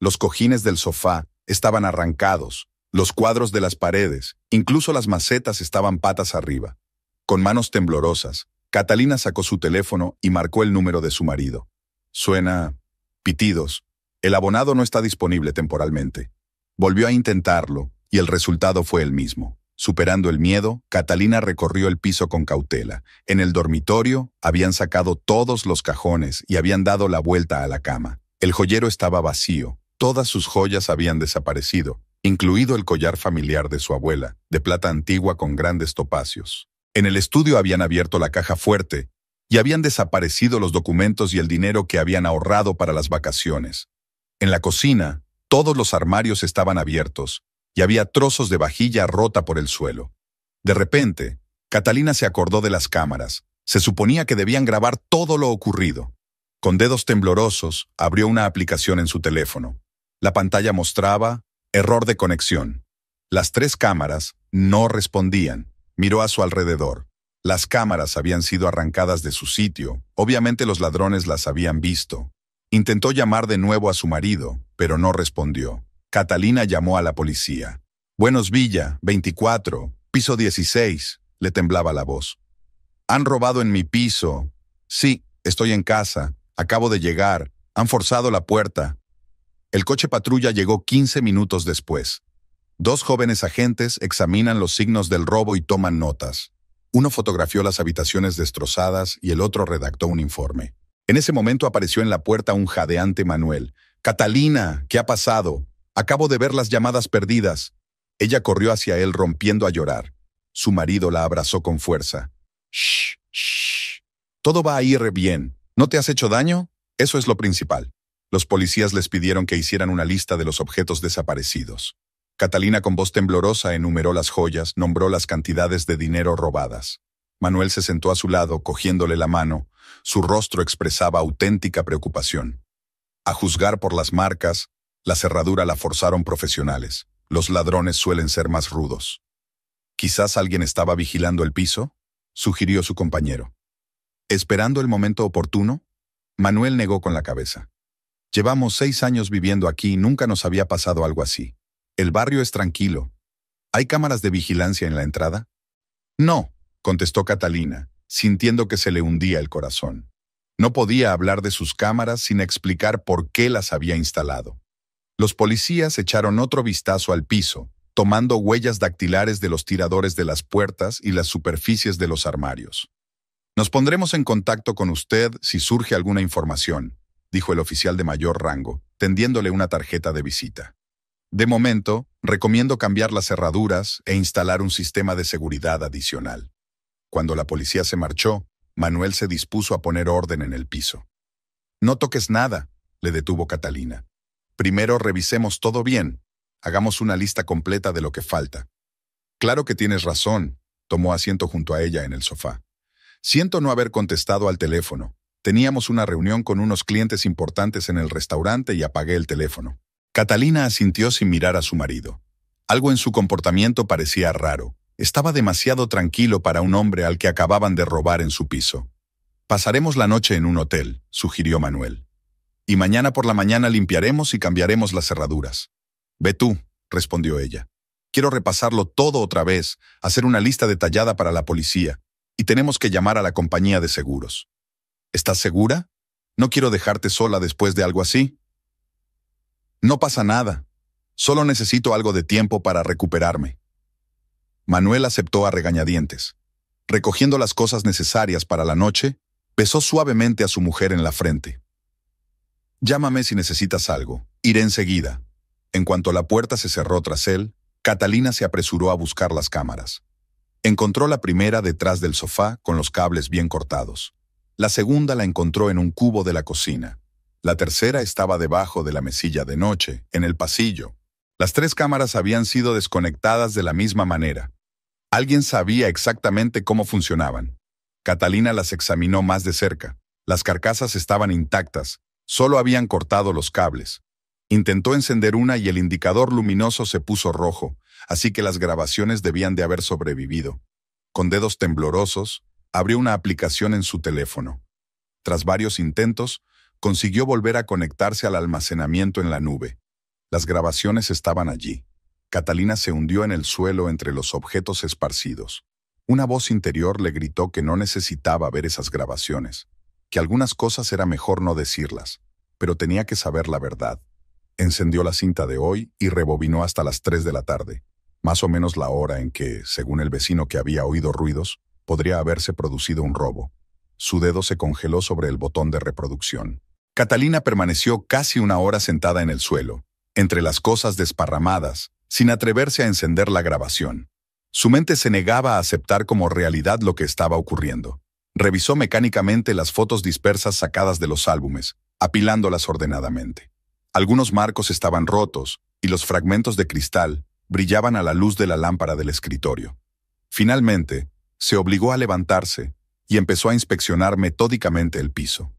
Los cojines del sofá estaban arrancados, los cuadros de las paredes, incluso las macetas estaban patas arriba. Con manos temblorosas, Catalina sacó su teléfono y marcó el número de su marido. Suena... pitidos. El abonado no está disponible temporalmente. Volvió a intentarlo, y el resultado fue el mismo. Superando el miedo, Catalina recorrió el piso con cautela. En el dormitorio habían sacado todos los cajones y habían dado la vuelta a la cama. El joyero estaba vacío. Todas sus joyas habían desaparecido, incluido el collar familiar de su abuela, de plata antigua con grandes topacios. En el estudio habían abierto la caja fuerte y habían desaparecido los documentos y el dinero que habían ahorrado para las vacaciones. En la cocina, todos los armarios estaban abiertos y había trozos de vajilla rota por el suelo. De repente, Catalina se acordó de las cámaras. Se suponía que debían grabar todo lo ocurrido. Con dedos temblorosos, abrió una aplicación en su teléfono. La pantalla mostraba error de conexión. Las 3 cámaras no respondían. Miró a su alrededor. Las cámaras habían sido arrancadas de su sitio. Obviamente los ladrones las habían visto. Intentó llamar de nuevo a su marido, pero no respondió. Catalina llamó a la policía. Buenos Villa, 24, piso 16, le temblaba la voz. Han robado en mi piso. Sí, estoy en casa. Acabo de llegar. Han forzado la puerta. El coche patrulla llegó 15 minutos después. 2 jóvenes agentes examinan los signos del robo y toman notas. Uno fotografió las habitaciones destrozadas y el otro redactó un informe. En ese momento apareció en la puerta un jadeante Manuel. «Catalina, ¿qué ha pasado? Acabo de ver las llamadas perdidas». Ella corrió hacia él rompiendo a llorar. Su marido la abrazó con fuerza. «Shh, shh. Todo va a ir bien. ¿No te has hecho daño? Eso es lo principal». Los policías les pidieron que hicieran una lista de los objetos desaparecidos. Catalina con voz temblorosa enumeró las joyas, nombró las cantidades de dinero robadas. Manuel se sentó a su lado, cogiéndole la mano. Su rostro expresaba auténtica preocupación. A juzgar por las marcas, la cerradura la forzaron profesionales. Los ladrones suelen ser más rudos. «¿Quizás alguien estaba vigilando el piso?», sugirió su compañero. «¿Esperando el momento oportuno?». Manuel negó con la cabeza. «Llevamos 6 años viviendo aquí y nunca nos había pasado algo así. El barrio es tranquilo. ¿Hay cámaras de vigilancia en la entrada?». «No», contestó Catalina, sintiendo que se le hundía el corazón. No podía hablar de sus cámaras sin explicar por qué las había instalado. Los policías echaron otro vistazo al piso, tomando huellas dactilares de los tiradores de las puertas y las superficies de los armarios. «Nos pondremos en contacto con usted si surge alguna información», dijo el oficial de mayor rango, tendiéndole una tarjeta de visita. «De momento, recomiendo cambiar las cerraduras e instalar un sistema de seguridad adicional». Cuando la policía se marchó, Manuel se dispuso a poner orden en el piso. «No toques nada», le detuvo Catalina. «Primero revisemos todo bien. Hagamos una lista completa de lo que falta». «Claro que tienes razón», tomó asiento junto a ella en el sofá. «Siento no haber contestado al teléfono. Teníamos una reunión con unos clientes importantes en el restaurante y apagué el teléfono». Catalina asintió sin mirar a su marido. Algo en su comportamiento parecía raro. Estaba demasiado tranquilo para un hombre al que acababan de robar en su piso. «Pasaremos la noche en un hotel», sugirió Manuel. «Y mañana por la mañana limpiaremos y cambiaremos las cerraduras». «Ve tú», respondió ella. «Quiero repasarlo todo otra vez, hacer una lista detallada para la policía, y tenemos que llamar a la compañía de seguros». «¿Estás segura? No quiero dejarte sola después de algo así». «No pasa nada. Solo necesito algo de tiempo para recuperarme». Manuel aceptó a regañadientes. Recogiendo las cosas necesarias para la noche, besó suavemente a su mujer en la frente. «Llámame si necesitas algo. Iré enseguida». En cuanto la puerta se cerró tras él, Catalina se apresuró a buscar las cámaras. Encontró la primera detrás del sofá con los cables bien cortados. La segunda la encontró en un cubo de la cocina. La tercera estaba debajo de la mesilla de noche, en el pasillo. Las 3 cámaras habían sido desconectadas de la misma manera. Alguien sabía exactamente cómo funcionaban. Catalina las examinó más de cerca. Las carcasas estaban intactas, solo habían cortado los cables. Intentó encender una y el indicador luminoso se puso rojo, así que las grabaciones debían de haber sobrevivido. Con dedos temblorosos, abrió una aplicación en su teléfono. Tras varios intentos, consiguió volver a conectarse al almacenamiento en la nube. Las grabaciones estaban allí. Catalina se hundió en el suelo entre los objetos esparcidos. Una voz interior le gritó que no necesitaba ver esas grabaciones, que algunas cosas era mejor no decirlas, pero tenía que saber la verdad. Encendió la cinta de hoy y rebobinó hasta las 3 de la tarde, más o menos la hora en que, según el vecino que había oído ruidos, podría haberse producido un robo. Su dedo se congeló sobre el botón de reproducción. Catalina permaneció casi una hora sentada en el suelo, entre las cosas desparramadas, sin atreverse a encender la grabación. Su mente se negaba a aceptar como realidad lo que estaba ocurriendo. Revisó mecánicamente las fotos dispersas sacadas de los álbumes, apilándolas ordenadamente. Algunos marcos estaban rotos, y los fragmentos de cristal brillaban a la luz de la lámpara del escritorio. Finalmente, se obligó a levantarse y empezó a inspeccionar metódicamente el piso.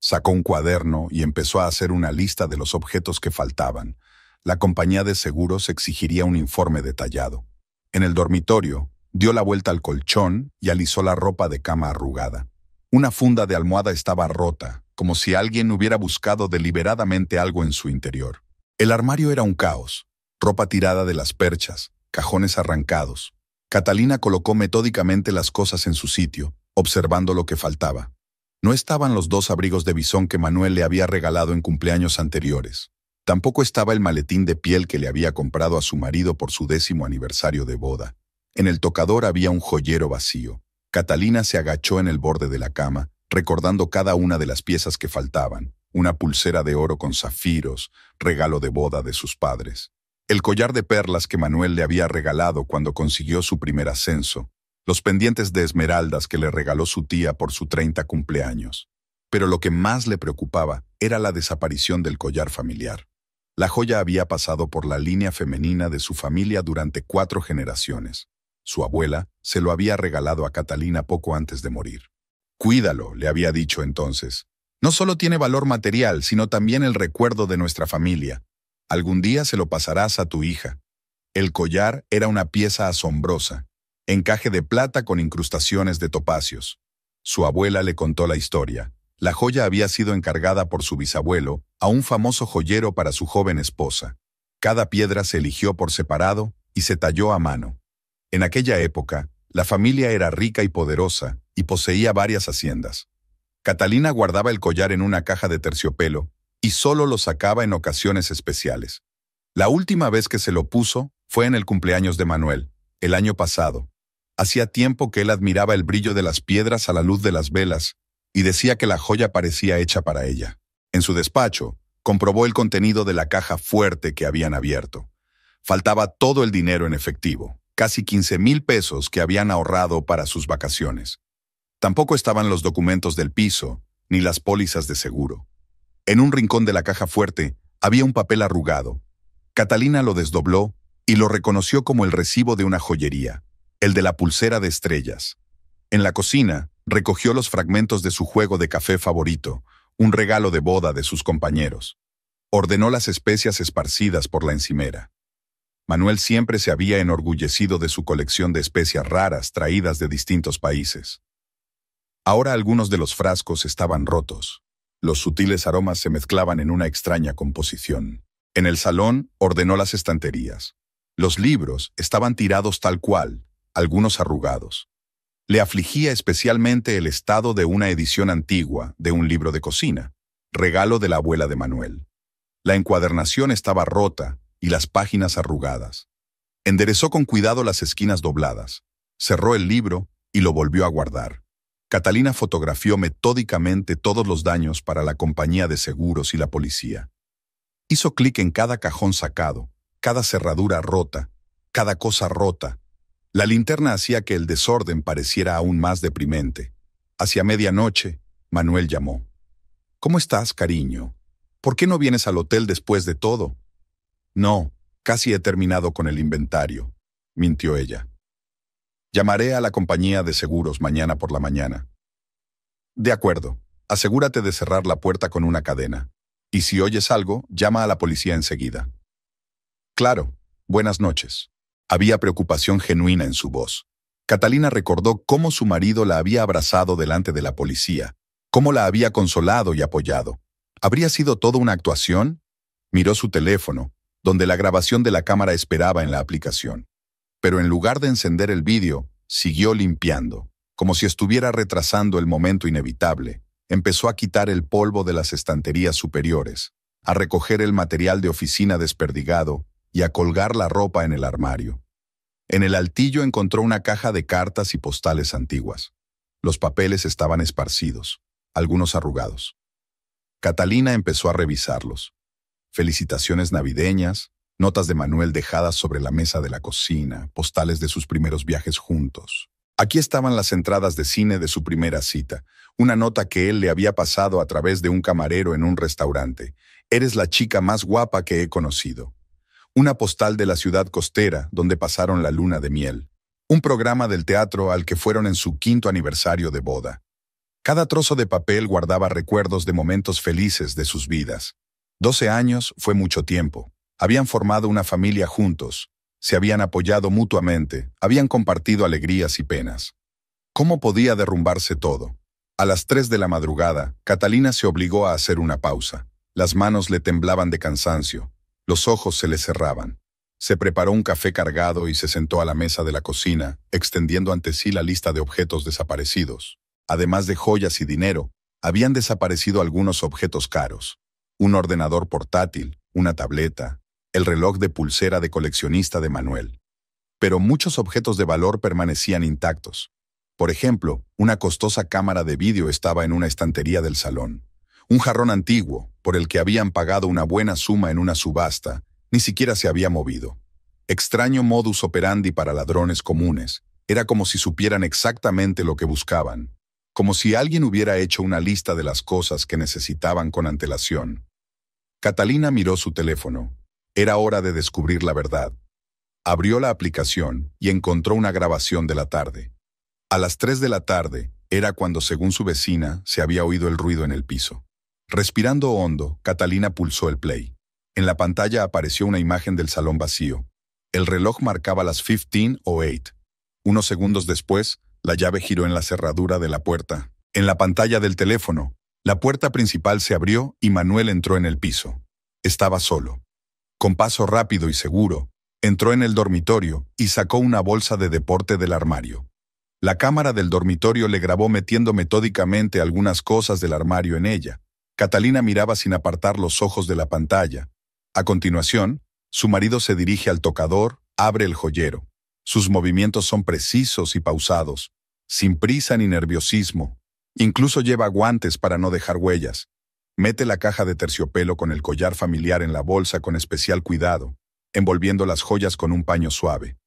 Sacó un cuaderno y empezó a hacer una lista de los objetos que faltaban. La compañía de seguros exigiría un informe detallado. En el dormitorio, dio la vuelta al colchón y alisó la ropa de cama arrugada. Una funda de almohada estaba rota, como si alguien hubiera buscado deliberadamente algo en su interior. El armario era un caos, ropa tirada de las perchas, cajones arrancados. Catalina colocó metódicamente las cosas en su sitio, observando lo que faltaba. No estaban los 2 abrigos de bisón que Manuel le había regalado en cumpleaños anteriores. Tampoco estaba el maletín de piel que le había comprado a su marido por su 10º aniversario de boda. En el tocador había un joyero vacío. Catalina se agachó en el borde de la cama, recordando cada una de las piezas que faltaban. Una pulsera de oro con zafiros, regalo de boda de sus padres. El collar de perlas que Manuel le había regalado cuando consiguió su primer ascenso. Los pendientes de esmeraldas que le regaló su tía por su 30 cumpleaños. Pero lo que más le preocupaba era la desaparición del collar familiar. La joya había pasado por la línea femenina de su familia durante 4 generaciones. Su abuela se lo había regalado a Catalina poco antes de morir. «Cuídalo», le había dicho entonces. «No solo tiene valor material, sino también el recuerdo de nuestra familia. Algún día se lo pasarás a tu hija». El collar era una pieza asombrosa, encaje de plata con incrustaciones de topacios. Su abuela le contó la historia. La joya había sido encargada por su bisabuelo a un famoso joyero para su joven esposa. Cada piedra se eligió por separado y se talló a mano. En aquella época, la familia era rica y poderosa y poseía varias haciendas. Catalina guardaba el collar en una caja de terciopelo y solo lo sacaba en ocasiones especiales. La última vez que se lo puso fue en el cumpleaños de Manuel, el año pasado. Hacía tiempo que él admiraba el brillo de las piedras a la luz de las velas y decía que la joya parecía hecha para ella. En su despacho, comprobó el contenido de la caja fuerte que habían abierto. Faltaba todo el dinero en efectivo, casi 15,000 pesos que habían ahorrado para sus vacaciones. Tampoco estaban los documentos del piso, ni las pólizas de seguro. En un rincón de la caja fuerte había un papel arrugado. Catalina lo desdobló y lo reconoció como el recibo de una joyería, el de la pulsera de estrellas. En la cocina, recogió los fragmentos de su juego de café favorito, un regalo de boda de sus compañeros. Ordenó las especias esparcidas por la encimera. Manuel siempre se había enorgullecido de su colección de especias raras traídas de distintos países. Ahora algunos de los frascos estaban rotos. Los sutiles aromas se mezclaban en una extraña composición. En el salón ordenó las estanterías. Los libros estaban tirados tal cual, algunos arrugados. Le afligía especialmente el estado de una edición antigua de un libro de cocina, regalo de la abuela de Manuel. La encuadernación estaba rota y las páginas arrugadas. Enderezó con cuidado las esquinas dobladas, cerró el libro y lo volvió a guardar. Catalina fotografió metódicamente todos los daños para la compañía de seguros y la policía. Hizo clic en cada cajón sacado, cada cerradura rota, cada cosa rota. La linterna hacía que el desorden pareciera aún más deprimente. Hacia medianoche, Manuel llamó. «¿Cómo estás, cariño? ¿Por qué no vienes al hotel después de todo?» «No, casi he terminado con el inventario», mintió ella. «Llamaré a la compañía de seguros mañana por la mañana». «De acuerdo, asegúrate de cerrar la puerta con una cadena. Y si oyes algo, llama a la policía enseguida». «Claro, buenas noches». Había preocupación genuina en su voz. Catalina recordó cómo su marido la había abrazado delante de la policía, cómo la había consolado y apoyado. ¿Habría sido todo una actuación? Miró su teléfono, donde la grabación de la cámara esperaba en la aplicación. Pero en lugar de encender el vídeo, siguió limpiando, como si estuviera retrasando el momento inevitable. Empezó a quitar el polvo de las estanterías superiores, a recoger el material de oficina desperdigado y a colgar la ropa en el armario. En el altillo encontró una caja de cartas y postales antiguas. Los papeles estaban esparcidos, algunos arrugados. Catalina empezó a revisarlos. Felicitaciones navideñas, notas de Manuel dejadas sobre la mesa de la cocina, postales de sus primeros viajes juntos. Aquí estaban las entradas de cine de su primera cita, una nota que él le había pasado a través de un camarero en un restaurante. «Eres la chica más guapa que he conocido». Una postal de la ciudad costera donde pasaron la luna de miel. Un programa del teatro al que fueron en su 5º aniversario de boda. Cada trozo de papel guardaba recuerdos de momentos felices de sus vidas. 12 años fue mucho tiempo. Habían formado una familia juntos, se habían apoyado mutuamente, habían compartido alegrías y penas. ¿Cómo podía derrumbarse todo? A las 3 de la madrugada, Catalina se obligó a hacer una pausa. Las manos le temblaban de cansancio, los ojos se le cerraban. Se preparó un café cargado y se sentó a la mesa de la cocina, extendiendo ante sí la lista de objetos desaparecidos. Además de joyas y dinero, habían desaparecido algunos objetos caros. Un ordenador portátil, una tableta, el reloj de pulsera de coleccionista de Manuel. Pero muchos objetos de valor permanecían intactos. Por ejemplo, una costosa cámara de vídeo estaba en una estantería del salón. Un jarrón antiguo, por el que habían pagado una buena suma en una subasta, ni siquiera se había movido. Extraño modus operandi para ladrones comunes. Era como si supieran exactamente lo que buscaban. Como si alguien hubiera hecho una lista de las cosas que necesitaban con antelación. Catalina miró su teléfono. Era hora de descubrir la verdad. Abrió la aplicación y encontró una grabación de la tarde. A las 3 de la tarde era cuando, según su vecina, se había oído el ruido en el piso. Respirando hondo, Catalina pulsó el play. En la pantalla apareció una imagen del salón vacío. El reloj marcaba las 15:08. Unos segundos después, la llave giró en la cerradura de la puerta. En la pantalla del teléfono, la puerta principal se abrió y Manuel entró en el piso. Estaba solo. Con paso rápido y seguro, entró en el dormitorio y sacó una bolsa de deporte del armario. La cámara del dormitorio le grabó metiendo metódicamente algunas cosas del armario en ella. Catalina miraba sin apartar los ojos de la pantalla. A continuación, su marido se dirige al tocador, abre el joyero. Sus movimientos son precisos y pausados, sin prisa ni nerviosismo. Incluso lleva guantes para no dejar huellas. Mete la caja de terciopelo con el collar familiar en la bolsa con especial cuidado, envolviendo las joyas con un paño suave.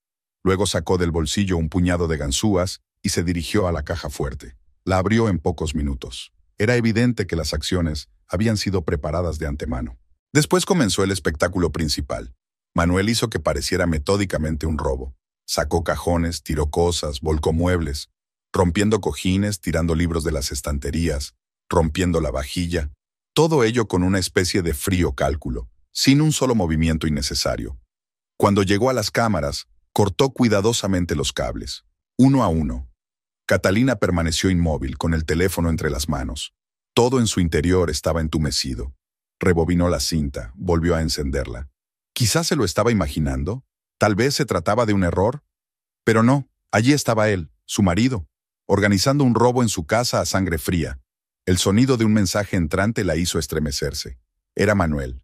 Luego sacó del bolsillo un puñado de ganzúas y se dirigió a la caja fuerte. La abrió en pocos minutos. Era evidente que las acciones habían sido preparadas de antemano. Después comenzó el espectáculo principal. Manuel hizo que pareciera metódicamente un robo. Sacó cajones, tiró cosas, volcó muebles, rompiendo cojines, tirando libros de las estanterías, rompiendo la vajilla. Todo ello con una especie de frío cálculo, sin un solo movimiento innecesario. Cuando llegó a las cámaras, cortó cuidadosamente los cables, uno a uno. Catalina permaneció inmóvil, con el teléfono entre las manos. Todo en su interior estaba entumecido. Rebobinó la cinta, volvió a encenderla. Quizás se lo estaba imaginando. Tal vez se trataba de un error. Pero no, allí estaba él, su marido, organizando un robo en su casa a sangre fría. El sonido de un mensaje entrante la hizo estremecerse. Era Manuel.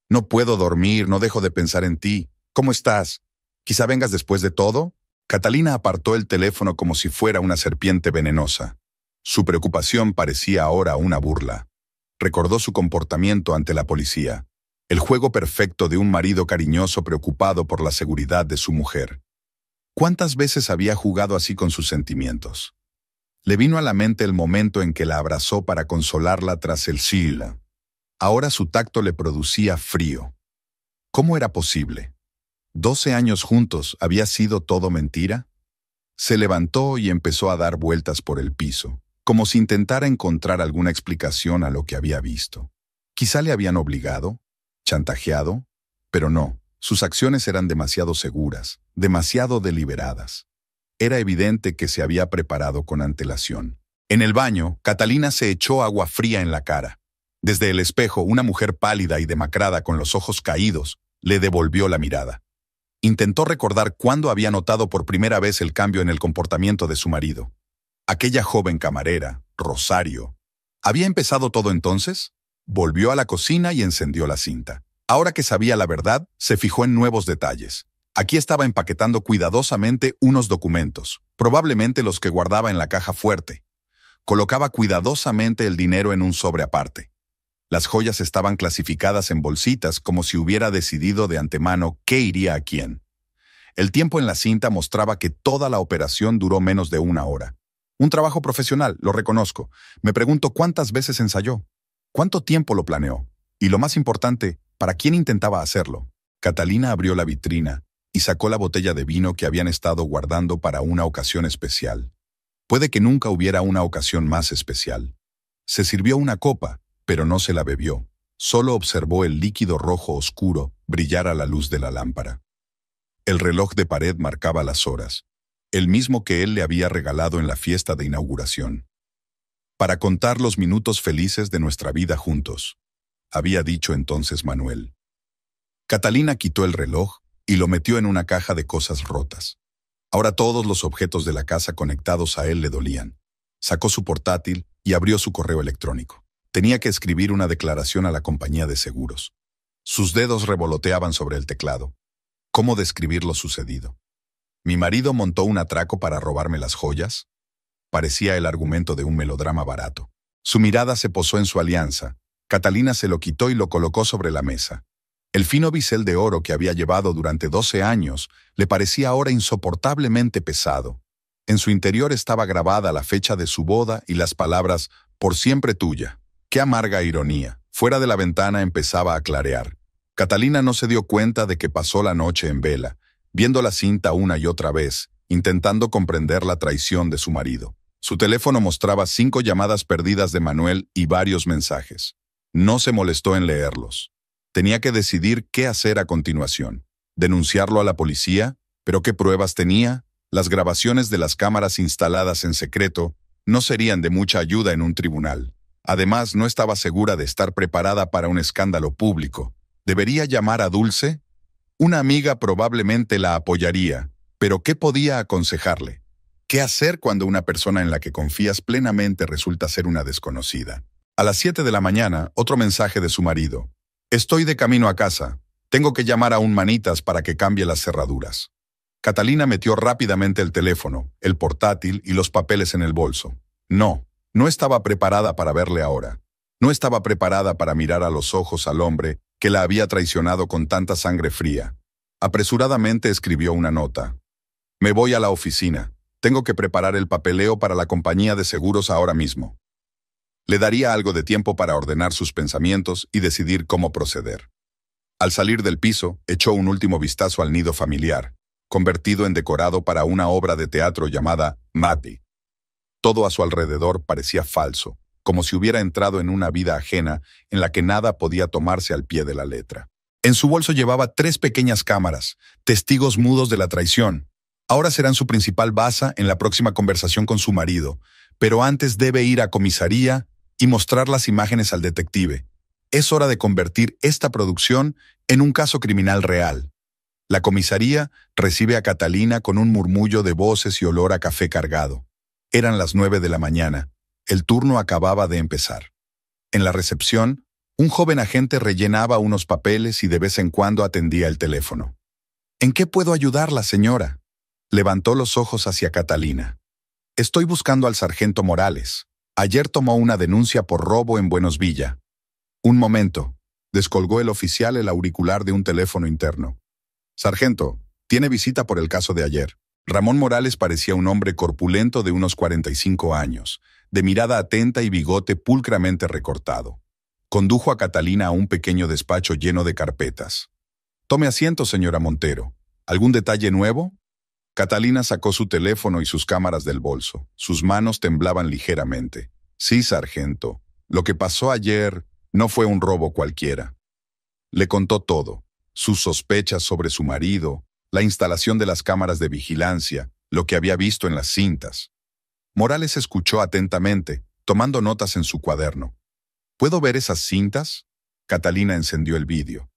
No puedo dormir, no dejo de pensar en ti. ¿Cómo estás? ¿Quizá vengas después de todo? Catalina apartó el teléfono como si fuera una serpiente venenosa. Su preocupación parecía ahora una burla. Recordó su comportamiento ante la policía. El juego perfecto de un marido cariñoso preocupado por la seguridad de su mujer. ¿Cuántas veces había jugado así con sus sentimientos? Le vino a la mente el momento en que la abrazó para consolarla tras el siglo. Ahora su tacto le producía frío. ¿Cómo era posible? 12 años juntos, ¿había sido todo mentira? Se levantó y empezó a dar vueltas por el piso, como si intentara encontrar alguna explicación a lo que había visto. Quizá le habían obligado, chantajeado, pero no, sus acciones eran demasiado seguras, demasiado deliberadas. Era evidente que se había preparado con antelación. En el baño, Catalina se echó agua fría en la cara. Desde el espejo, una mujer pálida y demacrada con los ojos caídos le devolvió la mirada. Intentó recordar cuándo había notado por primera vez el cambio en el comportamiento de su marido. Aquella joven camarera, Rosario. ¿Había empezado todo entonces? Volvió a la cocina y encendió la cinta. Ahora que sabía la verdad, se fijó en nuevos detalles. Aquí estaba empaquetando cuidadosamente unos documentos, probablemente los que guardaba en la caja fuerte. Colocaba cuidadosamente el dinero en un sobre aparte. Las joyas estaban clasificadas en bolsitas como si hubiera decidido de antemano qué iría a quién. El tiempo en la cinta mostraba que toda la operación duró menos de 1 hora. Un trabajo profesional, lo reconozco. Me pregunto cuántas veces ensayó, cuánto tiempo lo planeó, y lo más importante, ¿para quién intentaba hacerlo? Catalina abrió la vitrina y sacó la botella de vino que habían estado guardando para una ocasión especial. Puede que nunca hubiera una ocasión más especial. Se sirvió una copa, pero no se la bebió. Solo observó el líquido rojo oscuro brillar a la luz de la lámpara. El reloj de pared marcaba las horas, el mismo que él le había regalado en la fiesta de inauguración. Para contar los minutos felices de nuestra vida juntos, había dicho entonces Manuel. Catalina quitó el reloj y lo metió en una caja de cosas rotas. Ahora todos los objetos de la casa conectados a él le dolían. Sacó su portátil y abrió su correo electrónico. Tenía que escribir una declaración a la compañía de seguros. Sus dedos revoloteaban sobre el teclado. ¿Cómo describir lo sucedido? ¿Mi marido montó un atraco para robarme las joyas? Parecía el argumento de un melodrama barato. Su mirada se posó en su alianza. Catalina se lo quitó y lo colocó sobre la mesa. El fino bisel de oro que había llevado durante 12 años le parecía ahora insoportablemente pesado. En su interior estaba grabada la fecha de su boda y las palabras «por siempre tuya». ¡Qué amarga ironía! Fuera de la ventana empezaba a clarear. Catalina no se dio cuenta de que pasó la noche en vela, viendo la cinta una y otra vez, intentando comprender la traición de su marido. Su teléfono mostraba 5 llamadas perdidas de Manuel y varios mensajes. No se molestó en leerlos. Tenía que decidir qué hacer a continuación. ¿Denunciarlo a la policía? ¿Pero qué pruebas tenía? Las grabaciones de las cámaras instaladas en secreto no serían de mucha ayuda en un tribunal. Además, no estaba segura de estar preparada para un escándalo público. ¿Debería llamar a Dulce? Una amiga probablemente la apoyaría, pero ¿qué podía aconsejarle? ¿Qué hacer cuando una persona en la que confías plenamente resulta ser una desconocida? A las 7 de la mañana, otro mensaje de su marido. Estoy de camino a casa. Tengo que llamar a un manitas para que cambie las cerraduras. Catalina metió rápidamente el teléfono, el portátil y los papeles en el bolso. No estaba preparada para verle ahora. No estaba preparada para mirar a los ojos al hombre que la había traicionado con tanta sangre fría. Apresuradamente escribió una nota. Me voy a la oficina. Tengo que preparar el papeleo para la compañía de seguros ahora mismo. Le daría algo de tiempo para ordenar sus pensamientos y decidir cómo proceder. Al salir del piso, echó un último vistazo al nido familiar, convertido en decorado para una obra de teatro llamada Mati. Todo a su alrededor parecía falso, como si hubiera entrado en una vida ajena en la que nada podía tomarse al pie de la letra. En su bolso llevaba 3 pequeñas cámaras, testigos mudos de la traición. Ahora serán su principal baza en la próxima conversación con su marido, pero antes debe ir a comisaría y mostrar las imágenes al detective. Es hora de convertir esta producción en un caso criminal real. La comisaría recibe a Catalina con un murmullo de voces y olor a café cargado. Eran las 9 de la mañana. El turno acababa de empezar. En la recepción, un joven agente rellenaba unos papeles y de vez en cuando atendía el teléfono. ¿En qué puedo ayudarla, señora? Levantó los ojos hacia Catalina. Estoy buscando al sargento Morales. Ayer tomó una denuncia por robo en Buenos Villa. Un momento. Descolgó el oficial el auricular de un teléfono interno. Sargento, tiene visita por el caso de ayer. Ramón Morales parecía un hombre corpulento de unos 45 años, de mirada atenta y bigote pulcramente recortado. Condujo a Catalina a un pequeño despacho lleno de carpetas. Tome asiento, señora Montero. ¿Algún detalle nuevo? Catalina sacó su teléfono y sus cámaras del bolso. Sus manos temblaban ligeramente. Sí, sargento. Lo que pasó ayer no fue un robo cualquiera. Le contó todo. Sus sospechas sobre su marido, la instalación de las cámaras de vigilancia, lo que había visto en las cintas. Morales escuchó atentamente, tomando notas en su cuaderno. ¿Puedo ver esas cintas? Catalina encendió el vídeo.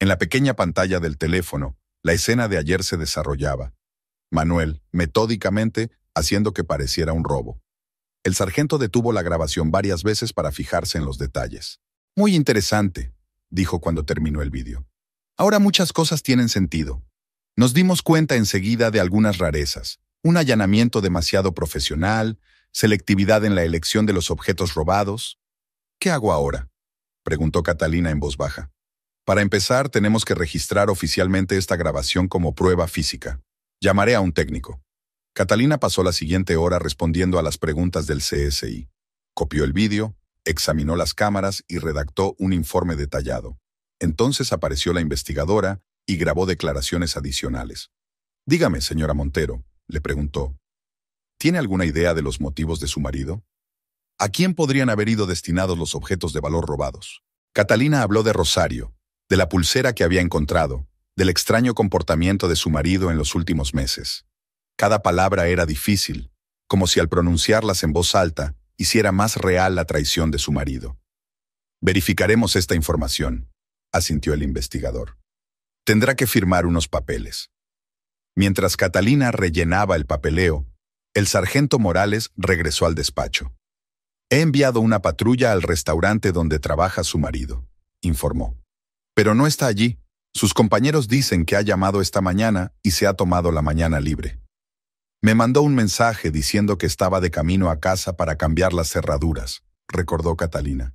En la pequeña pantalla del teléfono, la escena de ayer se desarrollaba. Manuel, metódicamente, haciendo que pareciera un robo. El sargento detuvo la grabación varias veces para fijarse en los detalles. Muy interesante, dijo cuando terminó el vídeo. Ahora muchas cosas tienen sentido. Nos dimos cuenta enseguida de algunas rarezas. Un allanamiento demasiado profesional, selectividad en la elección de los objetos robados. ¿Qué hago ahora?, preguntó Catalina en voz baja. Para empezar, tenemos que registrar oficialmente esta grabación como prueba física. Llamaré a un técnico. Catalina pasó la siguiente hora respondiendo a las preguntas del CSI. Copió el vídeo, examinó las cámaras y redactó un informe detallado. Entonces apareció la investigadora y grabó declaraciones adicionales. Dígame, señora Montero, le preguntó. ¿Tiene alguna idea de los motivos de su marido? ¿A quién podrían haber ido destinados los objetos de valor robados? Catalina habló de Rosario, de la pulsera que había encontrado, del extraño comportamiento de su marido en los últimos meses. Cada palabra era difícil, como si al pronunciarlas en voz alta hiciera más real la traición de su marido. Verificaremos esta información, asintió el investigador. Tendrá que firmar unos papeles. Mientras Catalina rellenaba el papeleo, el sargento Morales regresó al despacho. He enviado una patrulla al restaurante donde trabaja su marido, informó. Pero no está allí. Sus compañeros dicen que ha llamado esta mañana y se ha tomado la mañana libre. Me mandó un mensaje diciendo que estaba de camino a casa para cambiar las cerraduras, recordó Catalina.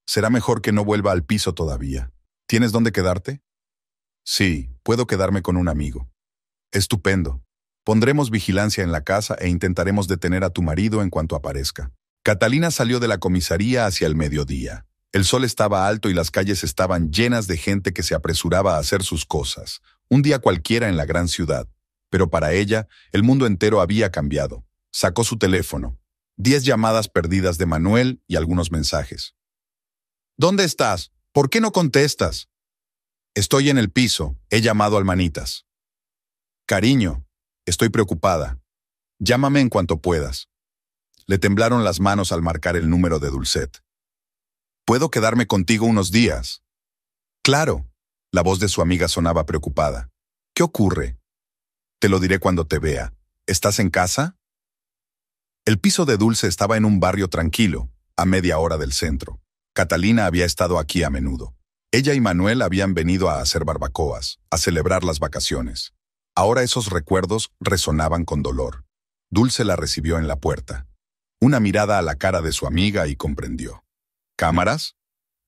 Será mejor que no vuelva al piso todavía. ¿Tienes dónde quedarte? Sí, puedo quedarme con un amigo. Estupendo. Pondremos vigilancia en la casa e intentaremos detener a tu marido en cuanto aparezca. Catalina salió de la comisaría hacia el mediodía. El sol estaba alto y las calles estaban llenas de gente que se apresuraba a hacer sus cosas. Un día cualquiera en la gran ciudad. Pero para ella, el mundo entero había cambiado. Sacó su teléfono. 10 llamadas perdidas de Manuel y algunos mensajes. ¿Dónde estás? ¿Por qué no contestas? Estoy en el piso. He llamado al Manitas. Cariño, estoy preocupada. Llámame en cuanto puedas. Le temblaron las manos al marcar el número de Dulcet. ¿Puedo quedarme contigo unos días? Claro. La voz de su amiga sonaba preocupada. ¿Qué ocurre? Te lo diré cuando te vea. ¿Estás en casa? El piso de Dulce estaba en un barrio tranquilo, a media hora del centro. Catalina había estado aquí a menudo. Ella y Manuel habían venido a hacer barbacoas, a celebrar las vacaciones. Ahora esos recuerdos resonaban con dolor. Dulce la recibió en la puerta. Una mirada a la cara de su amiga y comprendió. ¿Cámaras?,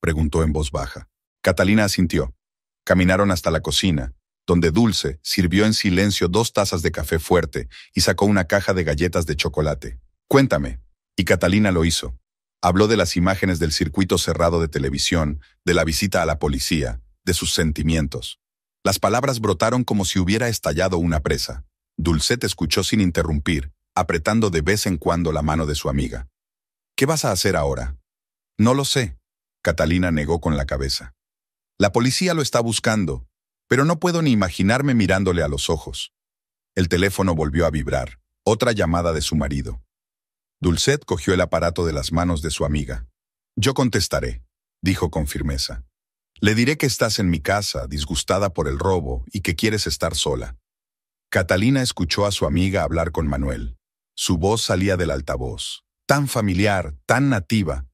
preguntó en voz baja. Catalina asintió. Caminaron hasta la cocina, donde Dulce sirvió en silencio 2 tazas de café fuerte y sacó una caja de galletas de chocolate. Cuéntame. Y Catalina lo hizo. Habló de las imágenes del circuito cerrado de televisión, de la visita a la policía, de sus sentimientos. Las palabras brotaron como si hubiera estallado una presa. Dulcet escuchó sin interrumpir, apretando de vez en cuando la mano de su amiga. ¿Qué vas a hacer ahora? No lo sé. Catalina negó con la cabeza. La policía lo está buscando, pero no puedo ni imaginarme mirándole a los ojos. El teléfono volvió a vibrar. Otra llamada de su marido. Dulcet cogió el aparato de las manos de su amiga. Yo contestaré, dijo con firmeza. Le diré que estás en mi casa, disgustada por el robo y que quieres estar sola. Catalina escuchó a su amiga hablar con Manuel. Su voz salía del altavoz, tan familiar, tan nativa,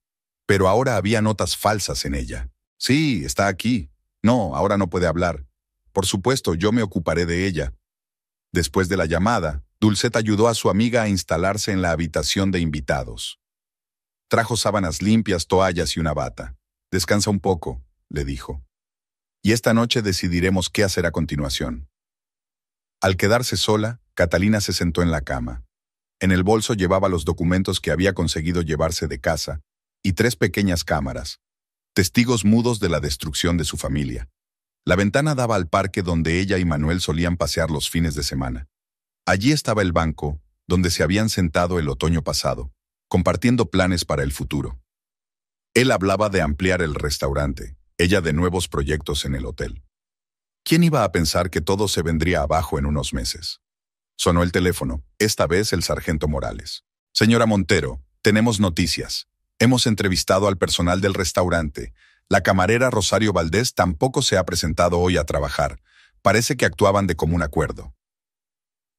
pero ahora había notas falsas en ella. Sí, está aquí. No, ahora no puede hablar. Por supuesto, yo me ocuparé de ella. Después de la llamada, Dulcet ayudó a su amiga a instalarse en la habitación de invitados. Trajo sábanas limpias, toallas y una bata. Descansa un poco, le dijo. Y esta noche decidiremos qué hacer a continuación. Al quedarse sola, Catalina se sentó en la cama. En el bolso llevaba los documentos que había conseguido llevarse de casa y 3 pequeñas cámaras, testigos mudos de la destrucción de su familia. La ventana daba al parque donde ella y Manuel solían pasear los fines de semana. Allí estaba el banco, donde se habían sentado el otoño pasado, compartiendo planes para el futuro. Él hablaba de ampliar el restaurante, ella de nuevos proyectos en el hotel. ¿Quién iba a pensar que todo se vendría abajo en unos meses? Sonó el teléfono, esta vez el sargento Morales. Señora Montero, tenemos noticias. Hemos entrevistado al personal del restaurante. La camarera Rosario Valdés tampoco se ha presentado hoy a trabajar. Parece que actuaban de común acuerdo.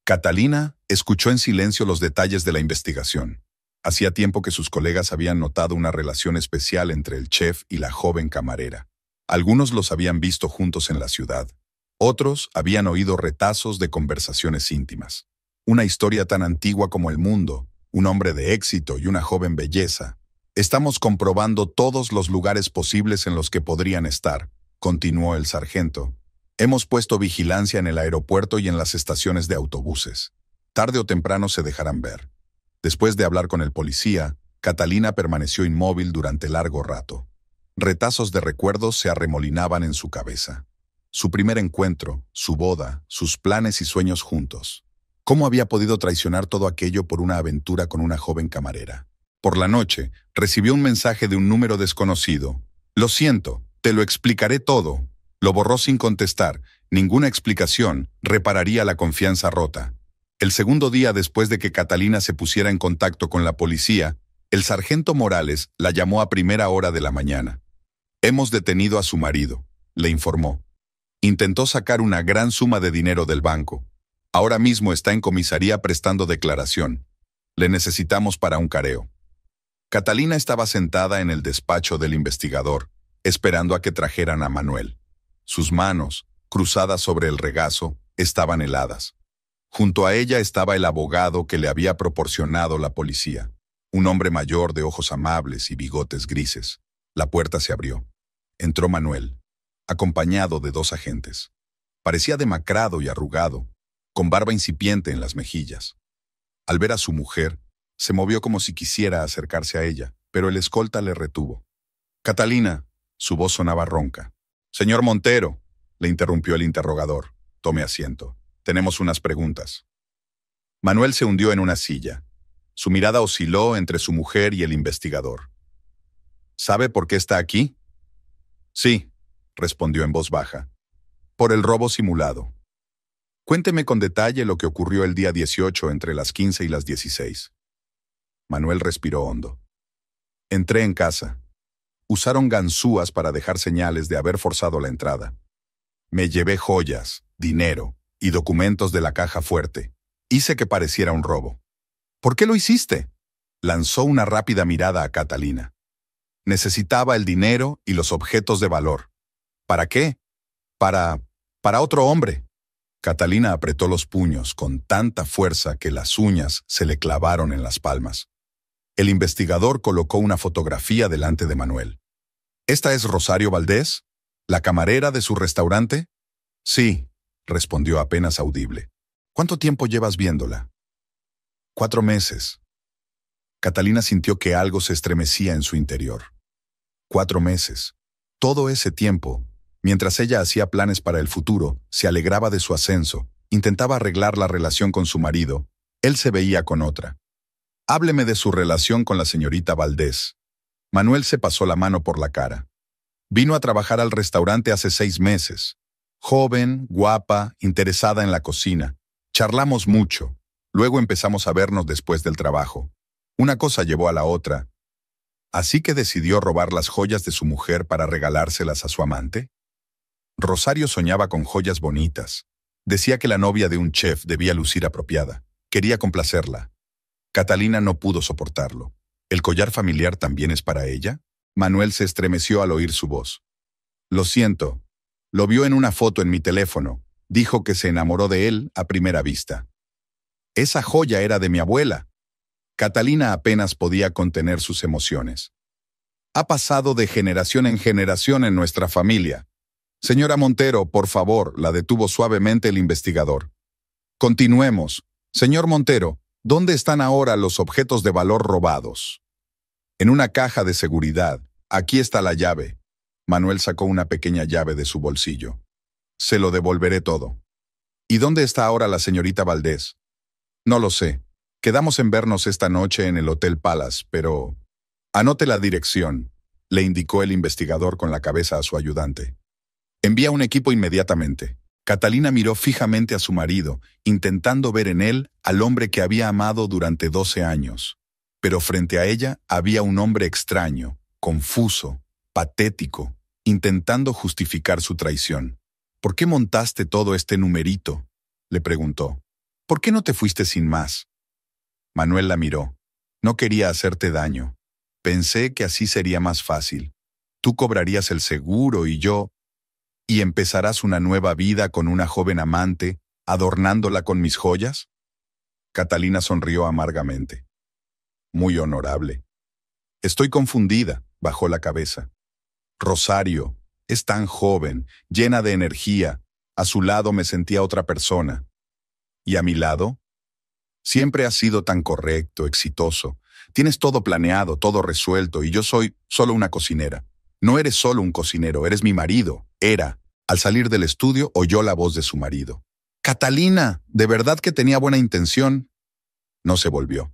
Catalina escuchó en silencio los detalles de la investigación. Hacía tiempo que sus colegas habían notado una relación especial entre el chef y la joven camarera. Algunos los habían visto juntos en la ciudad. Otros habían oído retazos de conversaciones íntimas. Una historia tan antigua como el mundo, un hombre de éxito y una joven belleza. Estamos comprobando todos los lugares posibles en los que podrían estar, continuó el sargento. Hemos puesto vigilancia en el aeropuerto y en las estaciones de autobuses. Tarde o temprano se dejarán ver. Después de hablar con el policía, Catalina permaneció inmóvil durante largo rato. Retazos de recuerdos se arremolinaban en su cabeza. Su primer encuentro, su boda, sus planes y sueños juntos. ¿Cómo había podido traicionar todo aquello por una aventura con una joven camarera? Por la noche, recibió un mensaje de un número desconocido. Lo siento, te lo explicaré todo. Lo borró sin contestar. Ninguna explicación repararía la confianza rota. El segundo día después de que Catalina se pusiera en contacto con la policía, el sargento Morales la llamó a primera hora de la mañana. Hemos detenido a su marido, le informó. Intentó sacar una gran suma de dinero del banco. Ahora mismo está en comisaría prestando declaración. Le necesitamos para un careo. Catalina estaba sentada en el despacho del investigador, esperando a que trajeran a Manuel. Sus manos, cruzadas sobre el regazo, estaban heladas. Junto a ella estaba el abogado que le había proporcionado la policía, un hombre mayor de ojos amables y bigotes grises. La puerta se abrió. Entró Manuel, acompañado de 2 agentes. Parecía demacrado y arrugado, con barba incipiente en las mejillas. Al ver a su mujer, se movió como si quisiera acercarse a ella, pero el escolta le retuvo. «Catalina», su voz sonaba ronca. «Señor Montero», le interrumpió el interrogador. «Tome asiento. Tenemos unas preguntas». Manuel se hundió en una silla. Su mirada osciló entre su mujer y el investigador. «¿Sabe por qué está aquí?» «Sí», respondió en voz baja. «Por el robo simulado». «Cuénteme con detalle lo que ocurrió el día 18 entre las 15 y las 16. Manuel respiró hondo. «Entré en casa. Usaron ganzúas para dejar señales de haber forzado la entrada. Me llevé joyas, dinero y documentos de la caja fuerte. Hice que pareciera un robo». «¿Por qué lo hiciste?», lanzó una rápida mirada a Catalina. «Necesitaba el dinero y los objetos de valor». «¿Para qué?» Para otro hombre». Catalina apretó los puños con tanta fuerza que las uñas se le clavaron en las palmas. El investigador colocó una fotografía delante de Manuel. «¿Esta es Rosario Valdés? ¿La camarera de su restaurante?» «Sí», respondió apenas audible. «¿Cuánto tiempo llevas viéndola?» 4 meses. Catalina sintió que algo se estremecía en su interior. 4 meses. Todo ese tiempo, mientras ella hacía planes para el futuro, se alegraba de su ascenso, intentaba arreglar la relación con su marido, él se veía con otra. «Hábleme de su relación con la señorita Valdés». Manuel se pasó la mano por la cara. «Vino a trabajar al restaurante hace 6 meses. Joven, guapa, interesada en la cocina. Charlamos mucho. Luego empezamos a vernos después del trabajo. Una cosa llevó a la otra. ¿Así que decidió robar las joyas de su mujer para regalárselas a su amante?» Rosario soñaba con joyas bonitas. Decía que la novia de un chef debía lucir apropiada. Quería complacerla. Catalina no pudo soportarlo. ¿El collar familiar también es para ella? Manuel se estremeció al oír su voz. «Lo siento. Lo vio en una foto en mi teléfono. Dijo que se enamoró de él a primera vista». «Esa joya era de mi abuela». Catalina apenas podía contener sus emociones. «Ha pasado de generación en generación en nuestra familia». «Señora Montero, por favor», la detuvo suavemente el investigador. «Continuemos. Señor Montero, ¿dónde están ahora los objetos de valor robados?» «En una caja de seguridad. Aquí está la llave». Manuel sacó una pequeña llave de su bolsillo. «Se lo devolveré todo». «¿Y dónde está ahora la señorita Valdés?» «No lo sé. Quedamos en vernos esta noche en el Hotel Palace, pero...» «Anote la dirección», le indicó el investigador con la cabeza a su ayudante. «Envía un equipo inmediatamente». Catalina miró fijamente a su marido, intentando ver en él al hombre que había amado durante 12 años. Pero frente a ella había un hombre extraño, confuso, patético, intentando justificar su traición. «¿Por qué montaste todo este numerito?», le preguntó. «¿Por qué no te fuiste sin más?» Manuel la miró. «No quería hacerte daño. Pensé que así sería más fácil. Tú cobrarías el seguro y yo... ¿Y empezarás una nueva vida con una joven amante, adornándola con mis joyas?» Catalina sonrió amargamente. «Muy honorable». «Estoy confundida», bajó la cabeza. «Rosario, es tan joven, llena de energía. A su lado me sentía otra persona. ¿Y a mi lado? Siempre has sido tan correcto, exitoso. Tienes todo planeado, todo resuelto, y yo soy solo una cocinera. No eres solo un cocinero, eres mi marido. Era». Al salir del estudio oyó la voz de su marido. Catalina, ¿de verdad que tenía buena intención? No se volvió.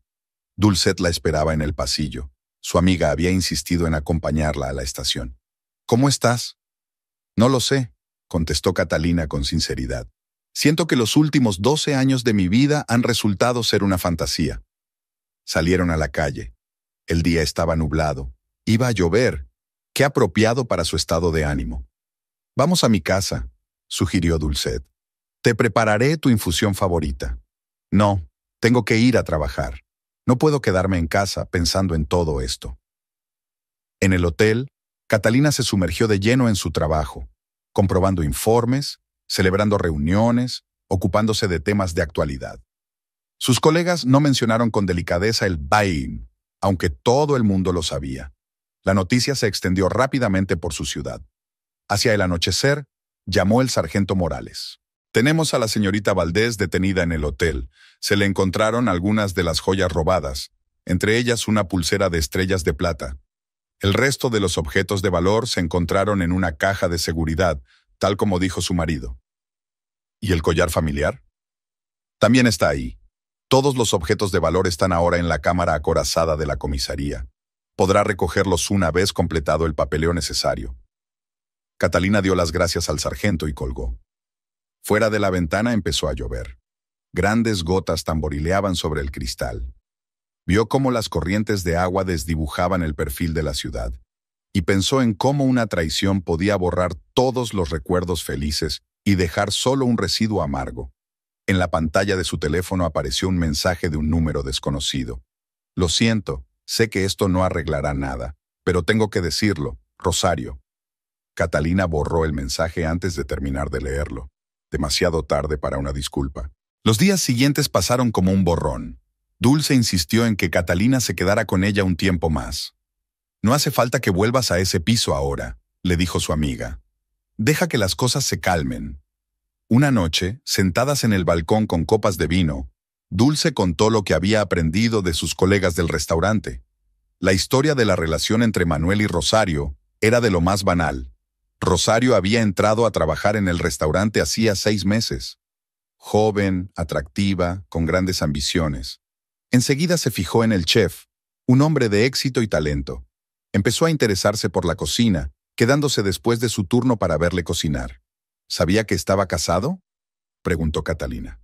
Dulcet la esperaba en el pasillo. Su amiga había insistido en acompañarla a la estación. ¿Cómo estás? No lo sé, contestó Catalina con sinceridad. Siento que los últimos 12 años de mi vida han resultado ser una fantasía. Salieron a la calle. El día estaba nublado. Iba a llover. Qué apropiado para su estado de ánimo. Vamos a mi casa, sugirió Dulcet. Te prepararé tu infusión favorita. No, tengo que ir a trabajar. No puedo quedarme en casa pensando en todo esto. En el hotel, Catalina se sumergió de lleno en su trabajo, comprobando informes, celebrando reuniones, ocupándose de temas de actualidad. Sus colegas no mencionaron con delicadeza el buy-in, aunque todo el mundo lo sabía. La noticia se extendió rápidamente por su ciudad. Hacia el anochecer, llamó el sargento Morales. Tenemos a la señorita Valdés detenida en el hotel. Se le encontraron algunas de las joyas robadas, entre ellas una pulsera de estrellas de plata. El resto de los objetos de valor se encontraron en una caja de seguridad, tal como dijo su marido. ¿Y el collar familiar? También está ahí. Todos los objetos de valor están ahora en la cámara acorazada de la comisaría. Podrá recogerlos una vez completado el papeleo necesario. Catalina dio las gracias al sargento y colgó. Fuera de la ventana empezó a llover. Grandes gotas tamborileaban sobre el cristal. Vio cómo las corrientes de agua desdibujaban el perfil de la ciudad, y pensó en cómo una traición podía borrar todos los recuerdos felices y dejar solo un residuo amargo. En la pantalla de su teléfono apareció un mensaje de un número desconocido. Lo siento, sé que esto no arreglará nada, pero tengo que decirlo, Rosario. Catalina borró el mensaje antes de terminar de leerlo. Demasiado tarde para una disculpa. Los días siguientes pasaron como un borrón. Dulce insistió en que Catalina se quedara con ella un tiempo más. No hace falta que vuelvas a ese piso ahora, le dijo su amiga. Deja que las cosas se calmen. Una noche, sentadas en el balcón con copas de vino, Dulce contó lo que había aprendido de sus colegas del restaurante. La historia de la relación entre Manuel y Rosario era de lo más banal. Rosario había entrado a trabajar en el restaurante hacía 6 meses. Joven, atractiva, con grandes ambiciones. Enseguida se fijó en el chef, un hombre de éxito y talento. Empezó a interesarse por la cocina, quedándose después de su turno para verle cocinar. ¿Sabía que estaba casado?, preguntó Catalina.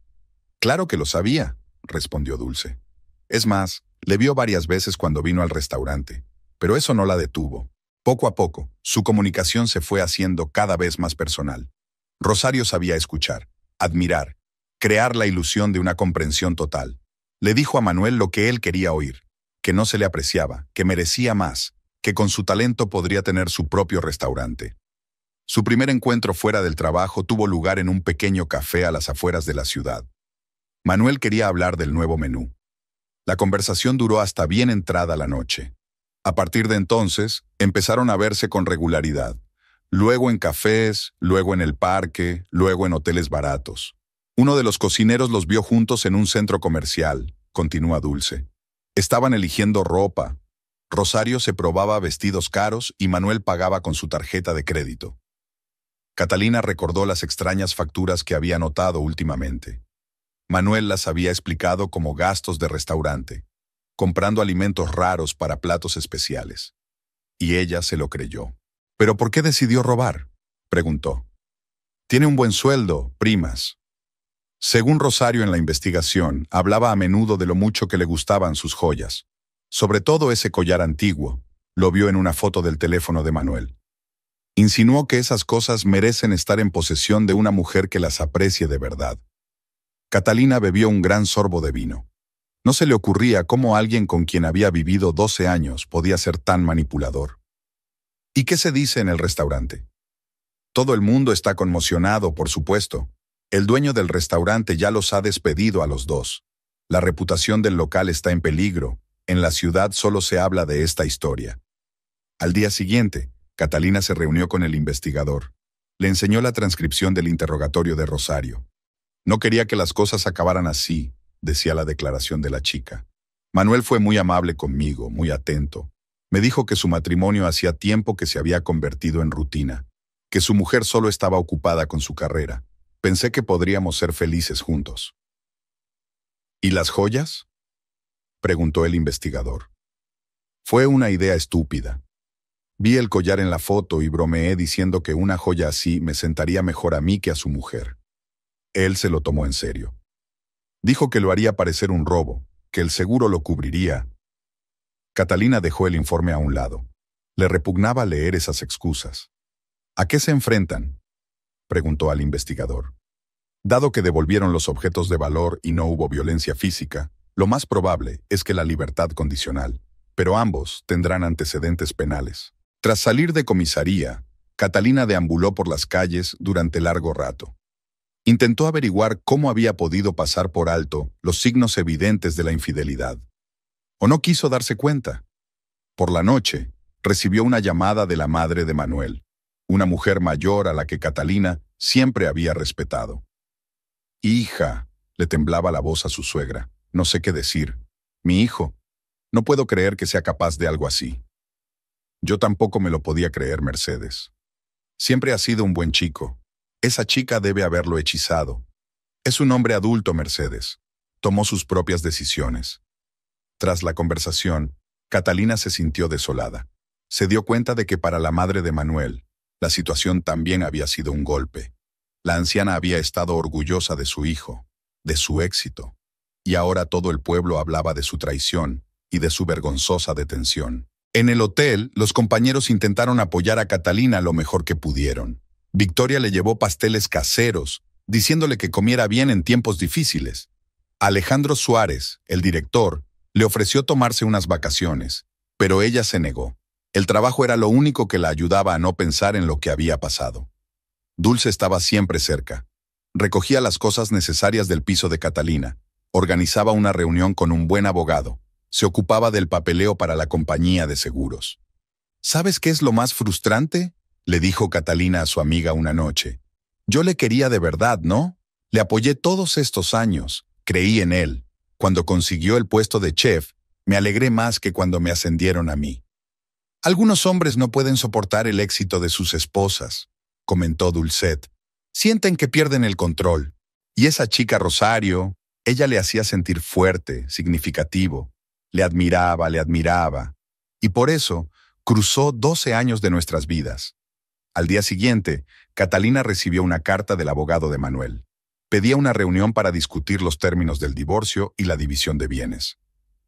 Claro que lo sabía, respondió Dulce. Es más, le vio varias veces cuando vino al restaurante, pero eso no la detuvo. Poco a poco, su comunicación se fue haciendo cada vez más personal. Rosario sabía escuchar, admirar, crear la ilusión de una comprensión total. Le dijo a Manuel lo que él quería oír, que no se le apreciaba, que merecía más, que con su talento podría tener su propio restaurante. Su primer encuentro fuera del trabajo tuvo lugar en un pequeño café a las afueras de la ciudad. Manuel quería hablar del nuevo menú. La conversación duró hasta bien entrada la noche. A partir de entonces, empezaron a verse con regularidad. Luego en cafés, luego en el parque, luego en hoteles baratos. Uno de los cocineros los vio juntos en un centro comercial, continúa Dulce. Estaban eligiendo ropa. Rosario se probaba vestidos caros y Manuel pagaba con su tarjeta de crédito. Catalina recordó las extrañas facturas que había notado últimamente. Manuel las había explicado como gastos de restaurante, comprando alimentos raros para platos especiales. Y ella se lo creyó. ¿Pero por qué decidió robar?, preguntó. Tiene un buen sueldo, primas. Según Rosario en la investigación, hablaba a menudo de lo mucho que le gustaban sus joyas. Sobre todo ese collar antiguo, lo vio en una foto del teléfono de Manuel. Insinuó que esas cosas merecen estar en posesión de una mujer que las aprecie de verdad. Catalina bebió un gran sorbo de vino. No se le ocurría cómo alguien con quien había vivido 12 años podía ser tan manipulador. ¿Y qué se dice en el restaurante? Todo el mundo está conmocionado, por supuesto. El dueño del restaurante ya los ha despedido a los dos. La reputación del local está en peligro. En la ciudad solo se habla de esta historia. Al día siguiente, Catalina se reunió con el investigador. Le enseñó la transcripción del interrogatorio de Rosario. No quería que las cosas acabaran así, decía la declaración de la chica. Manuel fue muy amable conmigo, muy atento. Me dijo que su matrimonio hacía tiempo que se había convertido en rutina, que su mujer solo estaba ocupada con su carrera, Pensé que podríamos ser felices juntos. ¿Y las joyas?, preguntó el investigador. Fue una idea estúpida. Vi el collar en la foto y bromeé diciendo que una joya así me sentaría mejor a mí que a su mujer. Él se lo tomó en serio. Dijo que lo haría parecer un robo, que el seguro lo cubriría. Catalina dejó el informe a un lado. Le repugnaba leer esas excusas. ¿A qué se enfrentan?, preguntó al investigador. Dado que devolvieron los objetos de valor y no hubo violencia física, lo más probable es que la libertad condicional, pero ambos tendrán antecedentes penales. Tras salir de comisaría, Catalina deambuló por las calles durante largo rato. Intentó averiguar cómo había podido pasar por alto los signos evidentes de la infidelidad. ¿O no quiso darse cuenta? Por la noche, recibió una llamada de la madre de Manuel, una mujer mayor a la que Catalina siempre había respetado. «Hija», le temblaba la voz a su suegra, «no sé qué decir. Mi hijo, no puedo creer que sea capaz de algo así». Yo tampoco me lo podía creer, Mercedes. Siempre ha sido un buen chico. Esa chica debe haberlo hechizado. Es un hombre adulto, Mercedes. Tomó sus propias decisiones. Tras la conversación, Catalina se sintió desolada. Se dio cuenta de que para la madre de Manuel, la situación también había sido un golpe. La anciana había estado orgullosa de su hijo, de su éxito, y ahora todo el pueblo hablaba de su traición y de su vergonzosa detención. En el hotel, los compañeros intentaron apoyar a Catalina lo mejor que pudieron. Victoria le llevó pasteles caseros, diciéndole que comiera bien en tiempos difíciles. Alejandro Suárez, el director, le ofreció tomarse unas vacaciones, pero ella se negó. El trabajo era lo único que la ayudaba a no pensar en lo que había pasado. Dulce estaba siempre cerca. Recogía las cosas necesarias del piso de Catalina, organizaba una reunión con un buen abogado, se ocupaba del papeleo para la compañía de seguros. ¿Sabes qué es lo más frustrante?, le dijo Catalina a su amiga una noche. Yo le quería de verdad, ¿no? Le apoyé todos estos años, creí en él. Cuando consiguió el puesto de chef, me alegré más que cuando me ascendieron a mí. Algunos hombres no pueden soportar el éxito de sus esposas, comentó Dulcet. Sienten que pierden el control. Y esa chica Rosario, ella le hacía sentir fuerte, significativo. Le admiraba. Y por eso cruzó 12 años de nuestras vidas. Al día siguiente, Catalina recibió una carta del abogado de Manuel. Pedía una reunión para discutir los términos del divorcio y la división de bienes.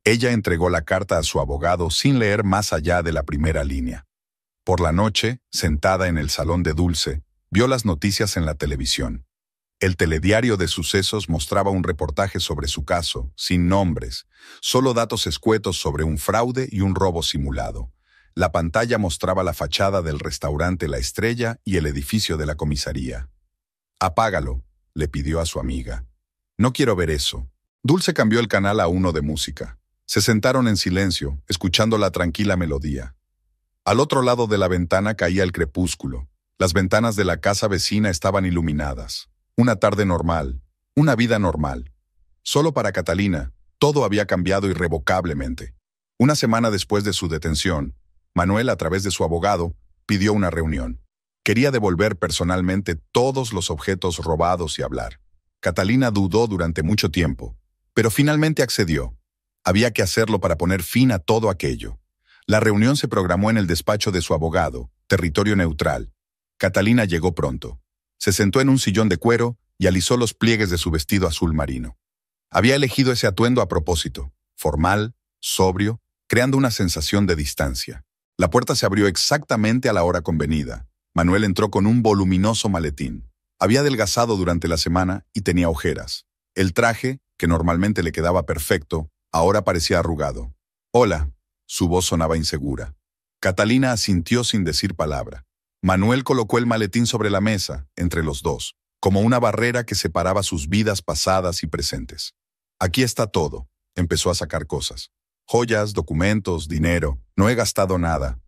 Ella entregó la carta a su abogado sin leer más allá de la primera línea. Por la noche, sentada en el salón de Dulce, vio las noticias en la televisión. El telediario de sucesos mostraba un reportaje sobre su caso, sin nombres, solo datos escuetos sobre un fraude y un robo simulado. La pantalla mostraba la fachada del restaurante La Estrella y el edificio de la comisaría. «Apágalo», le pidió a su amiga. «No quiero ver eso». Dulce cambió el canal a uno de música. Se sentaron en silencio, escuchando la tranquila melodía. Al otro lado de la ventana caía el crepúsculo. Las ventanas de la casa vecina estaban iluminadas. Una tarde normal, una vida normal. Solo para Catalina, todo había cambiado irrevocablemente. Una semana después de su detención, Manuel, a través de su abogado, pidió una reunión. Quería devolver personalmente todos los objetos robados y hablar. Catalina dudó durante mucho tiempo, pero finalmente accedió. Había que hacerlo para poner fin a todo aquello. La reunión se programó en el despacho de su abogado, Territorio Neutral. Catalina llegó pronto. Se sentó en un sillón de cuero y alisó los pliegues de su vestido azul marino. Había elegido ese atuendo a propósito, formal, sobrio, creando una sensación de distancia. La puerta se abrió exactamente a la hora convenida. Manuel entró con un voluminoso maletín. Había adelgazado durante la semana y tenía ojeras. El traje, que normalmente le quedaba perfecto, ahora parecía arrugado. «Hola», su voz sonaba insegura. Catalina asintió sin decir palabra. Manuel colocó el maletín sobre la mesa, entre los dos, como una barrera que separaba sus vidas pasadas y presentes. «Aquí está todo», empezó a sacar cosas. «Joyas, documentos, dinero. No he gastado nada».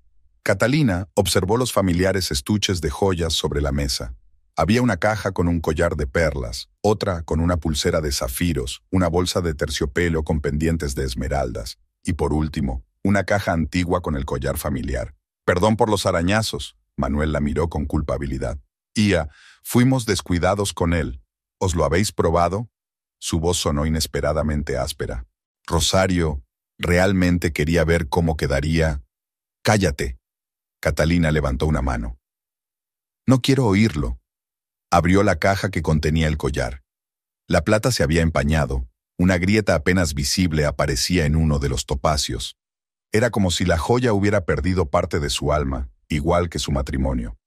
Catalina observó los familiares estuches de joyas sobre la mesa. Había una caja con un collar de perlas, otra con una pulsera de zafiros, una bolsa de terciopelo con pendientes de esmeraldas, y por último, una caja antigua con el collar familiar. «Perdón por los arañazos», Manuel la miró con culpabilidad. Ia, fuimos descuidados con él. ¿Os lo habéis probado? Su voz sonó inesperadamente áspera. Rosario realmente quería ver cómo quedaría. Cállate. Catalina levantó una mano. No quiero oírlo. Abrió la caja que contenía el collar. La plata se había empañado. Una grieta apenas visible aparecía en uno de los topacios. Era como si la joya hubiera perdido parte de su alma, igual que su matrimonio.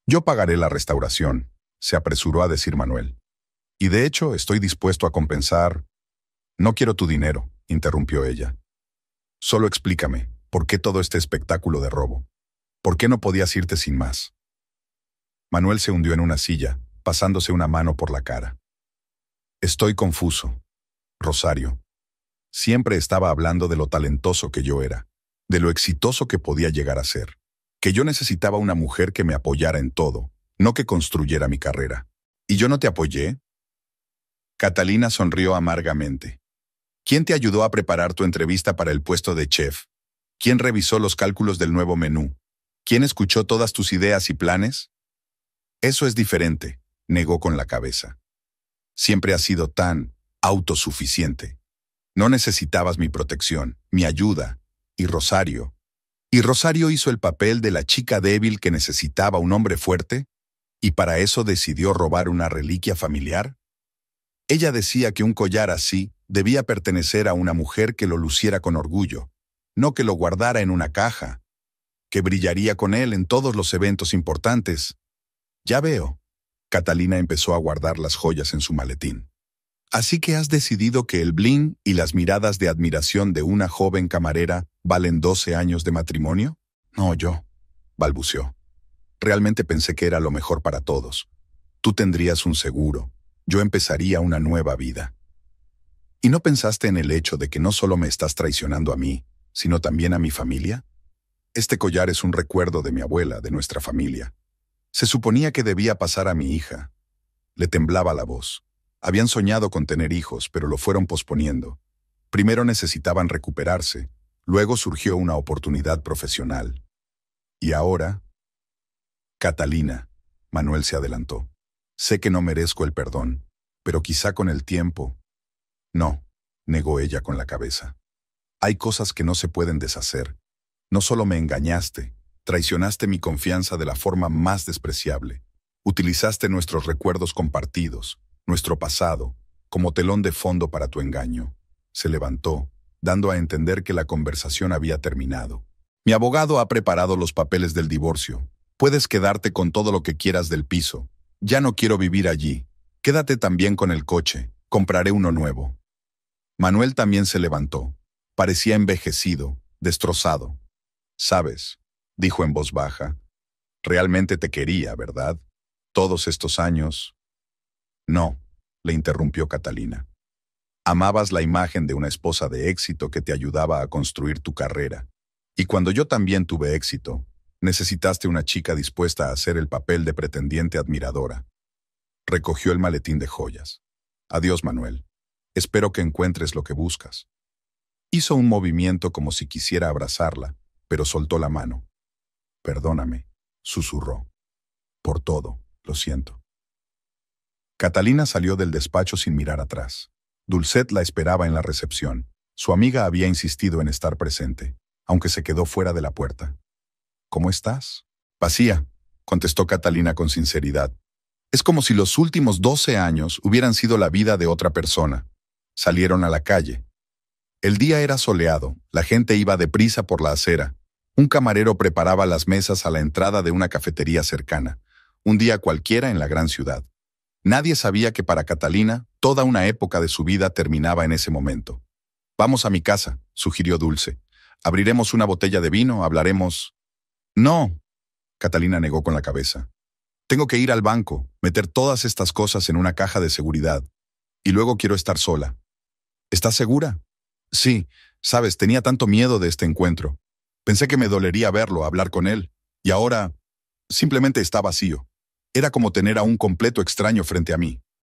Yo pagaré la restauración, se apresuró a decir Manuel. Y de hecho estoy dispuesto a compensar. No quiero tu dinero, interrumpió ella. Solo explícame, ¿por qué todo este espectáculo de robo? ¿Por qué no podías irte sin más? Manuel se hundió en una silla, pasándose una mano por la cara. Estoy confuso. Rosario. Siempre estaba hablando de lo talentoso que yo era, de lo exitoso que podía llegar a ser, que yo necesitaba una mujer que me apoyara en todo, no que construyera mi carrera. ¿Y yo no te apoyé? Catalina sonrió amargamente. ¿Quién te ayudó a preparar tu entrevista para el puesto de chef? ¿Quién revisó los cálculos del nuevo menú? ¿Quién escuchó todas tus ideas y planes? Eso es diferente, negó con la cabeza. Siempre has sido tan autosuficiente. No necesitabas mi protección, mi ayuda. Y Rosario hizo el papel de la chica débil que necesitaba un hombre fuerte, y para eso decidió robar una reliquia familiar. Ella decía que un collar así debía pertenecer a una mujer que lo luciera con orgullo, no que lo guardara en una caja, que brillaría con él en todos los eventos importantes. Ya veo. Catalina empezó a guardar las joyas en su maletín. Así que has decidido que el bling y las miradas de admiración de una joven camarera valen 12 años de matrimonio? No, balbuceó. Realmente pensé que era lo mejor para todos. Tú tendrías un seguro. Yo empezaría una nueva vida. ¿Y no pensaste en el hecho de que no solo me estás traicionando a mí, sino también a mi familia? Este collar es un recuerdo de mi abuela, de nuestra familia. Se suponía que debía pasar a mi hija. Le temblaba la voz. Habían soñado con tener hijos, pero lo fueron posponiendo. Primero necesitaban recuperarse, luego surgió una oportunidad profesional. Y ahora... Catalina, Manuel se adelantó. Sé que no merezco el perdón, pero quizá con el tiempo... No, negó ella con la cabeza. Hay cosas que no se pueden deshacer. No solo me engañaste, traicionaste mi confianza de la forma más despreciable. Utilizaste nuestros recuerdos compartidos, nuestro pasado, como telón de fondo para tu engaño. Se levantó, dando a entender que la conversación había terminado. Mi abogado ha preparado los papeles del divorcio. Puedes quedarte con todo lo que quieras del piso. Ya no quiero vivir allí. Quédate también con el coche. Compraré uno nuevo. Manuel también se levantó. Parecía envejecido, destrozado. «Sabes», dijo en voz baja, «realmente te quería, ¿verdad? Todos estos años...» «No», le interrumpió Catalina. «Amabas la imagen de una esposa de éxito que te ayudaba a construir tu carrera. Y cuando yo también tuve éxito, necesitaste una chica dispuesta a hacer el papel de pretendiente admiradora». Recogió el maletín de joyas. «Adiós, Manuel. Espero que encuentres lo que buscas». Hizo un movimiento como si quisiera abrazarla, pero soltó la mano. «Perdóname», susurró. «Por todo, lo siento». Catalina salió del despacho sin mirar atrás. Dulcet la esperaba en la recepción. Su amiga había insistido en estar presente, aunque se quedó fuera de la puerta. «¿Cómo estás?» «Vacía», contestó Catalina con sinceridad. «Es como si los últimos 12 años hubieran sido la vida de otra persona». Salieron a la calle. El día era soleado, la gente iba deprisa por la acera. Un camarero preparaba las mesas a la entrada de una cafetería cercana. Un día cualquiera en la gran ciudad. Nadie sabía que para Catalina, toda una época de su vida terminaba en ese momento. «Vamos a mi casa», sugirió Dulce. «Abriremos una botella de vino, hablaremos...» «No», Catalina negó con la cabeza. «Tengo que ir al banco, meter todas estas cosas en una caja de seguridad. Y luego quiero estar sola». «¿Estás segura?» «Sí, sabes, tenía tanto miedo de este encuentro. Pensé que me dolería verlo, hablar con él. Y ahora, simplemente está vacío. Era como tener a un completo extraño frente a mí».